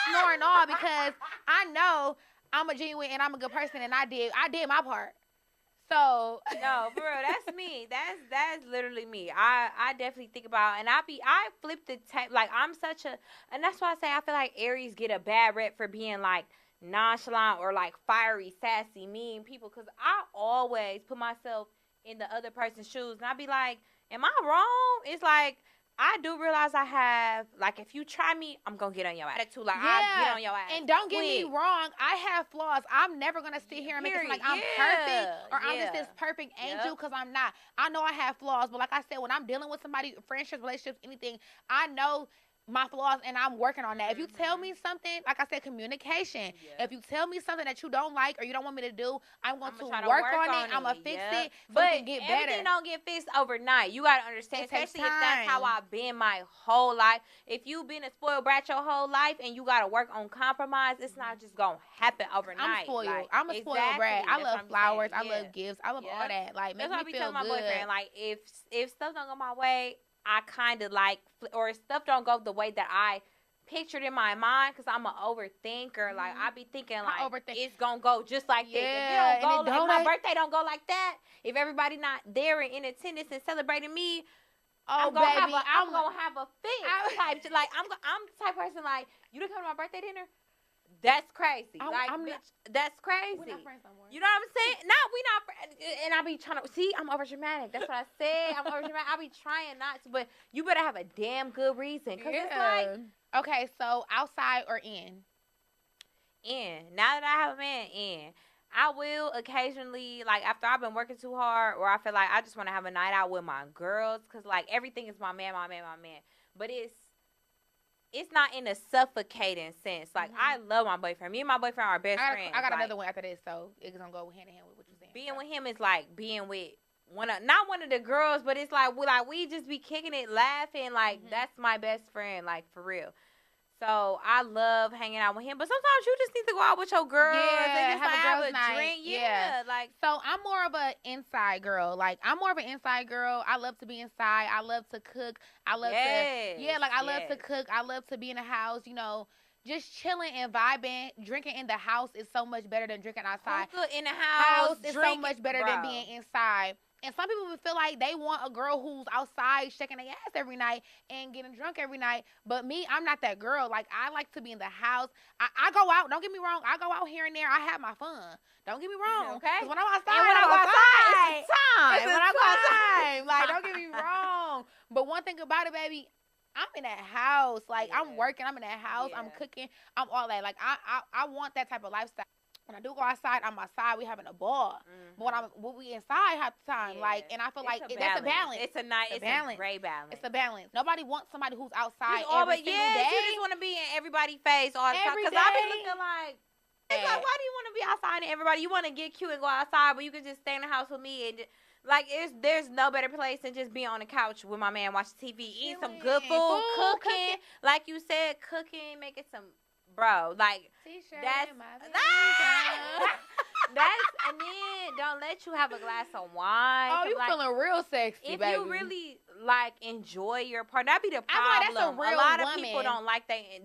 snoring all because I know I'm a genuine and I'm a good person, and I did my part. So no, for real, that's me. That's literally me. I definitely think about, and I flip the tape. Like, I'm such a, and that's why I say I feel like Aries get a bad rep for being like nonchalant or like fiery, sassy, mean people, because I always put myself in the other person's shoes, and I be like, am I wrong? It's like, I do realize I have, like, if you try me, I'm going to get on your attitude. Like, I'll get on your ass. And don't get me wrong, I have flaws. I'm never going to sit here and make it seem like I'm perfect or I'm just this perfect angel, because I'm not. I know I have flaws, but like I said, when I'm dealing with somebody, friendships, relationships, anything, I know my flaws, and I'm working on that. If you tell me something, like I said, communication. If you tell me something that you don't like or you don't want me to do, I'm going to work on it. I'm going to fix it so it can get better. Everything don't get fixed overnight. You got to understand, especially if that's how I've been my whole life. If you've been a spoiled brat your whole life and you got to work on compromise, it's not just going to happen overnight. I'm spoiled. Like, I'm a spoiled brat. I love flowers. I love gifts. I love all that. Like, make me feel good. My boyfriend, like, if stuff don't go my way, I kind of like, or stuff don't go the way that I pictured in my mind, because I'm an overthinker. Like, I be thinking like it's gonna go just like this. If it don't go, like, my birthday don't go like that, if everybody not there and in attendance and celebrating me, I'm gonna have a fit. Like, I'm the type of person, like, you didn't come to my birthday dinner. That's crazy. That's crazy. We're not friends no more. You know what I'm saying? No, we not friends. And I be trying to, see, I'm over dramatic. That's what I said. I'm over dramatic. I be trying not to, but you better have a damn good reason. Because it's like, okay, so outside or in? In. Now that I have a man, in. I will occasionally, like, after I've been working too hard, or I feel like I just want to have a night out with my girls, because, like, everything is my man. But it's not in a suffocating sense. Like, I love my boyfriend. Me and my boyfriend are best friends. I got another one after this, so it's going to go hand in hand with what you're saying. Being with him is like being with not one of the girls, but it's like we just be kicking it, laughing. Like, that's my best friend, like, for real. So I love hanging out with him. But sometimes you just need to go out with your girls and just have a night. Drink. Yeah. Like, so I'm more of an inside girl. Like, I'm more of an inside girl. I love to be inside. I love to cook. I love I love to cook. I love to be in the house, you know, just chilling and vibing. Drinking in the house is so much better than drinking outside. In the house is so much better than being inside. And some people feel like they want a girl who's outside shaking their ass every night and getting drunk every night. But me, I'm not that girl. Like, I like to be in the house. I go out. Don't get me wrong. I go out here and there. I have my fun. Don't get me wrong. Okay. Because when I'm outside, it's time. When I go outside, like, don't get me wrong. But one thing about it, baby, I'm in that house. Like, I'm working. I'm in that house. I'm cooking. I'm all that. Like, I want that type of lifestyle. When I do go outside, I'm outside. We having a ball. But when we inside half the time, like, and I feel like that's a balance. It's a great balance. It's a balance. Nobody wants somebody who's outside every single day. You just want to be in everybody's face all the time. Because I be looking like, it's like, why do you want to be outside and everybody? You want to get cute and go outside, but you can just stay in the house with me and like, there's no better place than just being on the couch with my man, watching TV, eating some good food, cooking. Like you said, cooking, making some. Bro, like, T-shirt that's And then don't let you have a glass of wine. Oh, you like, feeling real sexy, if baby. you really like enjoy your partner, that'd be the I feel like that's a problem. real A lot of woman. people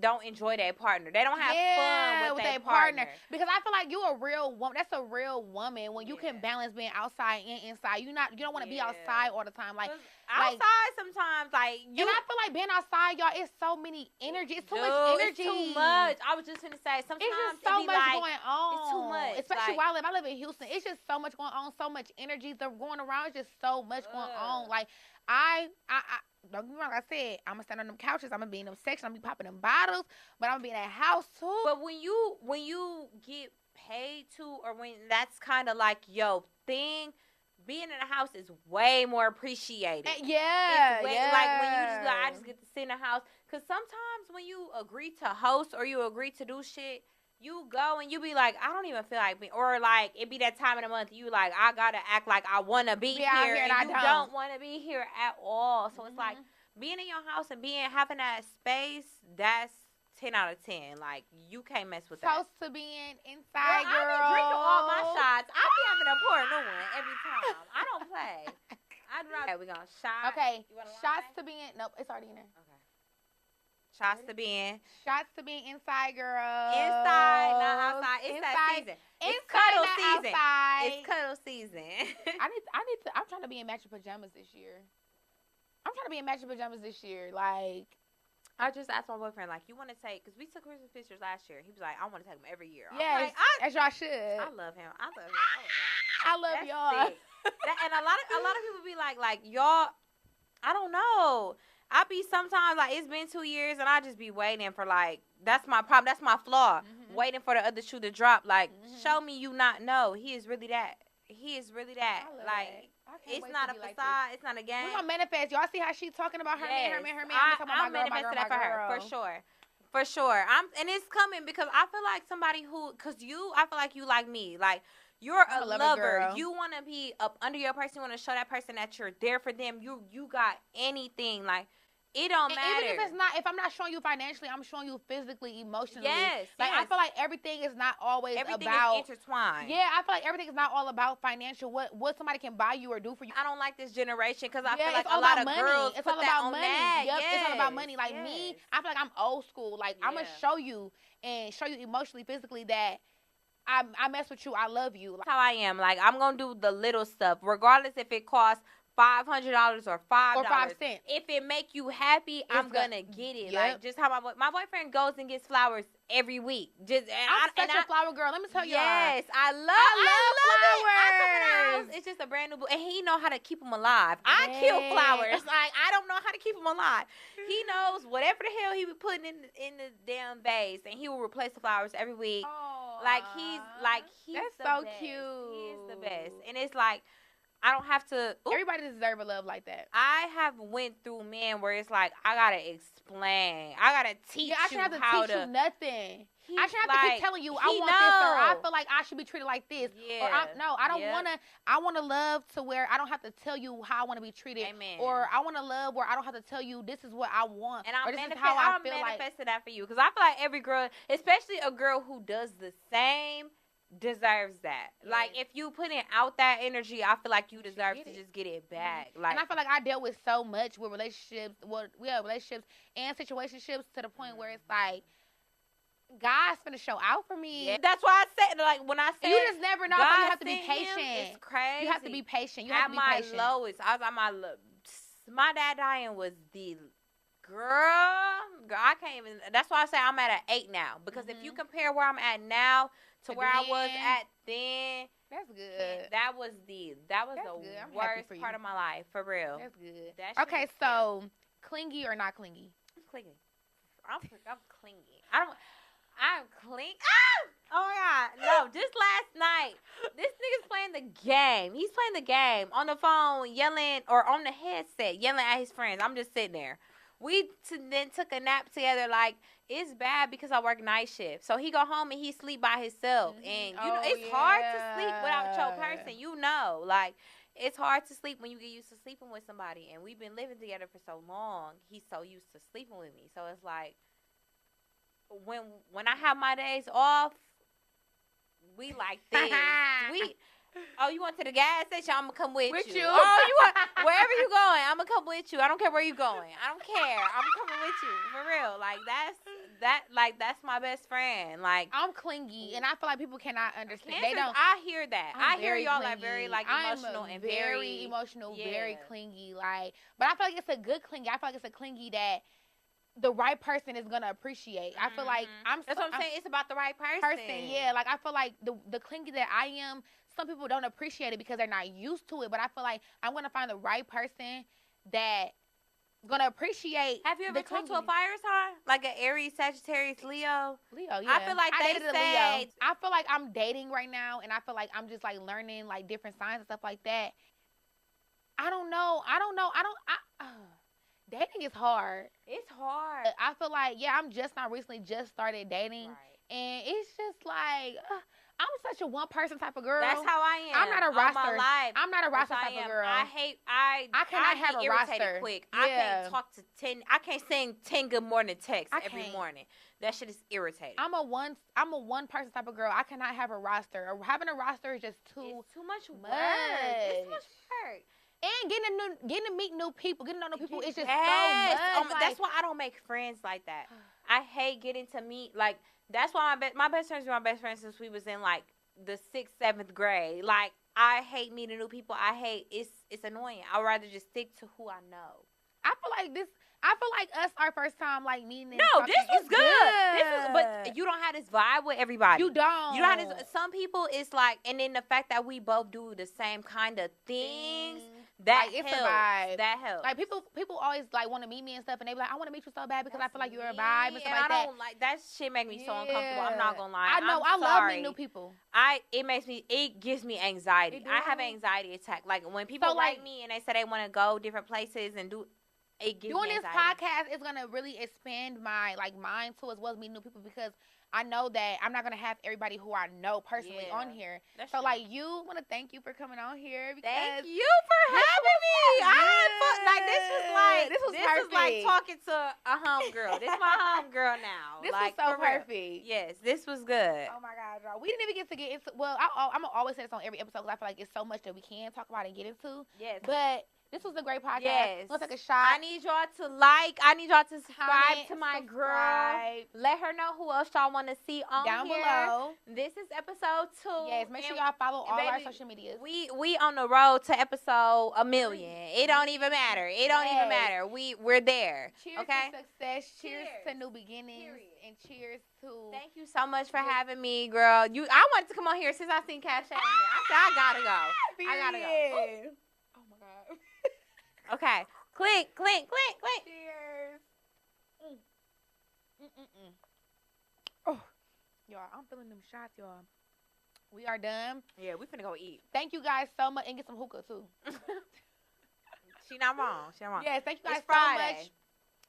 don't enjoy their partner. They don't have fun with their partner. Because I feel like you a real woman. That's a real woman when you can Yeah. balance being outside and inside. You don't want to be outside all the time. Like 'Cause outside sometimes, like you. And I feel like being outside, y'all, it's so many energy. It's too much energy. It's too much. I was just gonna say sometimes it's just so much like, going on. It's too much. Especially like, where I live in Houston. It's just so much going on, so much energy. They're going around. It's just so much going on. Like I don't get me wrong. Like I said, I'm gonna stand on them couches. I'm gonna be in them sections. I'm gonna be popping them bottles. But I'm gonna be in that house too. But when you get paid to, or when that's kind of like your thing, being in a house is way more appreciated. Yeah, it's way, like when you just like, I just get to sit in a house. Cause sometimes when you agree to host or you agree to do shit, you go and you be like, I don't even feel like being, or like it be that time of the month you like, I gotta act like I wanna be here, and you don't want to be here at all. So it's like being in your house and having that space. That's 10 out of 10. Like you can't mess with that. Toast to being inside, girl. I be drinking all my shots. I be having to pour a new one every time. I don't play. Okay, we gonna shot. Okay, shots to being. Nope, it's already in there. Okay. Shots to being inside, girl. Inside, not outside. It's inside, that season. It's inside, cuddle not season. Outside. It's cuddle season. I'm trying to be in matching pajamas this year. I'm trying to be in matching pajamas this year. Like, I just asked my boyfriend, like, you want to take, because we took Christmas pictures last year. He was like, I want to take them every year. Yes, like, as y'all should. I love him. I love y'all. And a lot of people be like y'all, I don't know. I be sometimes like it's been 2 years and I just be waiting for like, that's my problem. That's my flaw. Waiting for the other shoe to drop. Like, show me you not know. He is really that. Like, it's not a facade. Like, it's not a game. We're gonna manifest. Y'all see how she's talking about her man. I'm manifesting that for her, for sure. And it's coming because I feel like somebody who, I feel like you like me. Like, you're a lover. You want to be up under your person. You want to show that person that you're there for them. You got anything. Like, it don't matter. Even if I'm not showing you financially, I'm showing you physically, emotionally. Yes. I feel like everything is not always everything about. Everything is intertwined. Yeah, I feel like everything is not all about financial. What somebody can buy you or do for you. I don't like this generation because I feel it's like all a lot about of money. girls It's put all that about on money. that. Yep, Yes. it's all about money. Like me, I feel like I'm old school. Like I'm gonna show you and show you emotionally, physically that I mess with you. I love you. That's how I am. Like, I'm gonna do the little stuff, regardless if it costs $500 or $5 or 5 cents. If it make you happy, I'm gonna get it. Like, just how my boyfriend goes and gets flowers every week. I'm such a flower girl. Let me tell you. Yes, I love flowers. I come in the house, it's just a brand new and he know how to keep them alive. I kill flowers. Like, I don't know how to keep them alive. He knows whatever the hell he be putting in the damn vase, and he will replace the flowers every week. He's that's the so best. cute. He is the best, and it's like, I don't have to. Everybody deserve a love like that. I have went through men where it's like, I gotta explain. I gotta teach you how to. I shouldn't have to teach you nothing. I shouldn't have to keep telling you, I want this, or I feel like I should be treated like this. Yeah. Or I don't want to. I want to love to where I don't have to tell you how I want to be treated. Amen. Or I want to love where I don't have to tell you this is what I want. And I'm manifesting that for you, because I feel like every girl, especially a girl who does the same, deserves that. Yes. Like, if you put in out that energy, I feel like you deserve to just get it back. Like, and I feel like I dealt with so much with relationships. Well, we have relationships and situationships to the point where it's like, God's finna show out for me. Yeah. That's why I said, like, when I said, you just never know. You have to be patient. It's crazy. You have to be patient. You have to be patient. At my lowest, I was at my my dad dying was the girl. I can't even. That's why I say I'm at an 8 now, because if you compare where I'm at now to where I was at then, that's good. That was the worst part of my life, for real. That's good. Okay, so clingy or not clingy? I'm clingy. I'm clingy. I'm clingy. Ah! Oh my God. No, just last night, this nigga's playing the game. He's playing the game on the phone, yelling, or on the headset, yelling at his friends. I'm just sitting there. We then took a nap together. Like, it's bad because I work night shift. So he go home and he sleep by himself. And, you know, it's hard to sleep without your person. You know, like, it's hard to sleep when you get used to sleeping with somebody. And we've been living together for so long. He's so used to sleeping with me. So it's like, when I have my days off, we like this. You went to the gas station? I'm gonna come with you. you. Oh, you want wherever you going? I'm gonna come with you. I don't care where you going. I don't care. I'm coming with you for real. Like that's my best friend. Like I'm clingy, and I feel like people cannot understand. They don't. I hear that. I hear y'all clingy. like very like emotional and very emotional, yeah. very clingy. Like, but I feel like it's a good clingy. I feel like it's a clingy that the right person is gonna appreciate. I feel like that's what I'm saying. It's about the right person. Yeah, like I feel like the clingy that I am, some people don't appreciate it because they're not used to it. But I feel like I'm gonna find the right person that gonna appreciate. Have you ever talked to a fire sign like an Aries, Sagittarius, Leo? Yeah. I feel like they say. Leo. I feel like I'm dating right now, and I feel like I'm just like learning like different signs and stuff like that. I don't know. Dating is hard. It's hard. I feel like, I'm just not recently just started dating. Right. And it's just like, I'm such a one person type of girl. That's how I am. I'm not a roster. I'm not a roster type of girl. I cannot have a irritated roster. Quick. Yeah. I can't talk to 10. I can't send 10 good morning texts every can't. morning. That shit is irritating. I'm a one person type of girl. I cannot have a roster. Or having a roster is just too much work. It's too much work. And getting to meet new people, getting to know new people, it's just so much. That's why I don't make friends like that. I hate getting to meet, like, that's why my best friends were my best friends since we was in, like, the 6th, 7th grade. Like, I hate meeting new people. It's annoying. I'd rather just stick to who I know. I feel like us, our first time, like, meeting. No, this was good. But you don't have this vibe with everybody. You don't. You don't have this. Some people, it's like, and then the fact that we both do the same kind of things. That like, it's helps. a vibe. That helps. Like people always like want to meet me and stuff, and they be like, I want to meet you so bad because I feel like you're a vibe and stuff like that. I don't like that shit. Make me so uncomfortable. I'm not gonna lie. I know. I love meeting new people. It gives me anxiety. I have an anxiety attack. Like when people like me and they say they want to go different places and do. It gives doing me this podcast is gonna really expand my mind too, as well as meeting new people, because I know that I'm not gonna have everybody who I know personally on here. That's so true. Like, you want to thank you for coming on here. Thank you for having me. I had fun. Like this was like talking to a homegirl. This is my homegirl now. This like, was so perfect. Yes, this was good. Oh my God, y'all. We didn't even get to get into. Well, I'm gonna always say this on every episode because I feel like it's so much that we can talk about and get into. Yes, but. This was a great podcast. Yes. Let's take a shot. I need y'all to like. I need y'all to subscribe to my girl. Let her know who else y'all want to see on down here. below. This is episode 2. Yes, make sure y'all follow all our social medias. We on the road to episode 1 million. It don't even matter. It don't even matter. We're there. Cheers to success. Cheers to new beginnings. And cheers to. Thank you so much for having me, girl. I wanted to come on here since I seen Cash here. I said I gotta go. I gotta go. Ooh. Oh my God. Okay. Clink, clink, clink, clink. Cheers. Oh, y'all, I'm feeling them shots, y'all. We are done. Yeah, we finna go eat. Thank you guys so much, and get some hookah too. She not wrong. Yes, thank you guys so much.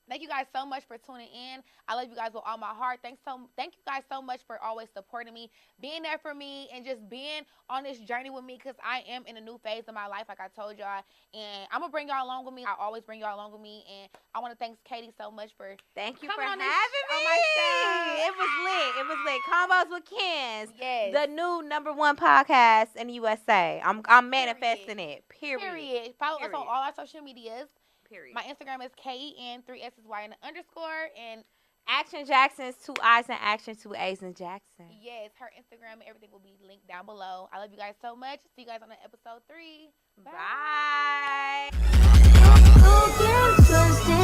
Thank you guys so much for tuning in. I love you guys with all my heart. Thank you guys so much for always supporting me, being there for me, and just being on this journey with me, because I am in a new phase of my life, like I told y'all. And I'm going to bring y'all along with me. I always bring y'all along with me. And I want to thank Katie so much for Thank you coming for on having me. On my show. It was lit. It was lit. Konvos with Kensssy. Yes. The new #1 podcast in the USA. I'm manifesting it. Period. Follow us on all our social medias. Period. My Instagram is KEN3SSY and _ and Action Jackson's 2 I's and Action 2 A's and Jackson. Yes, her Instagram and everything will be linked down below. I love you guys so much. See you guys on episode 3. Bye. Bye.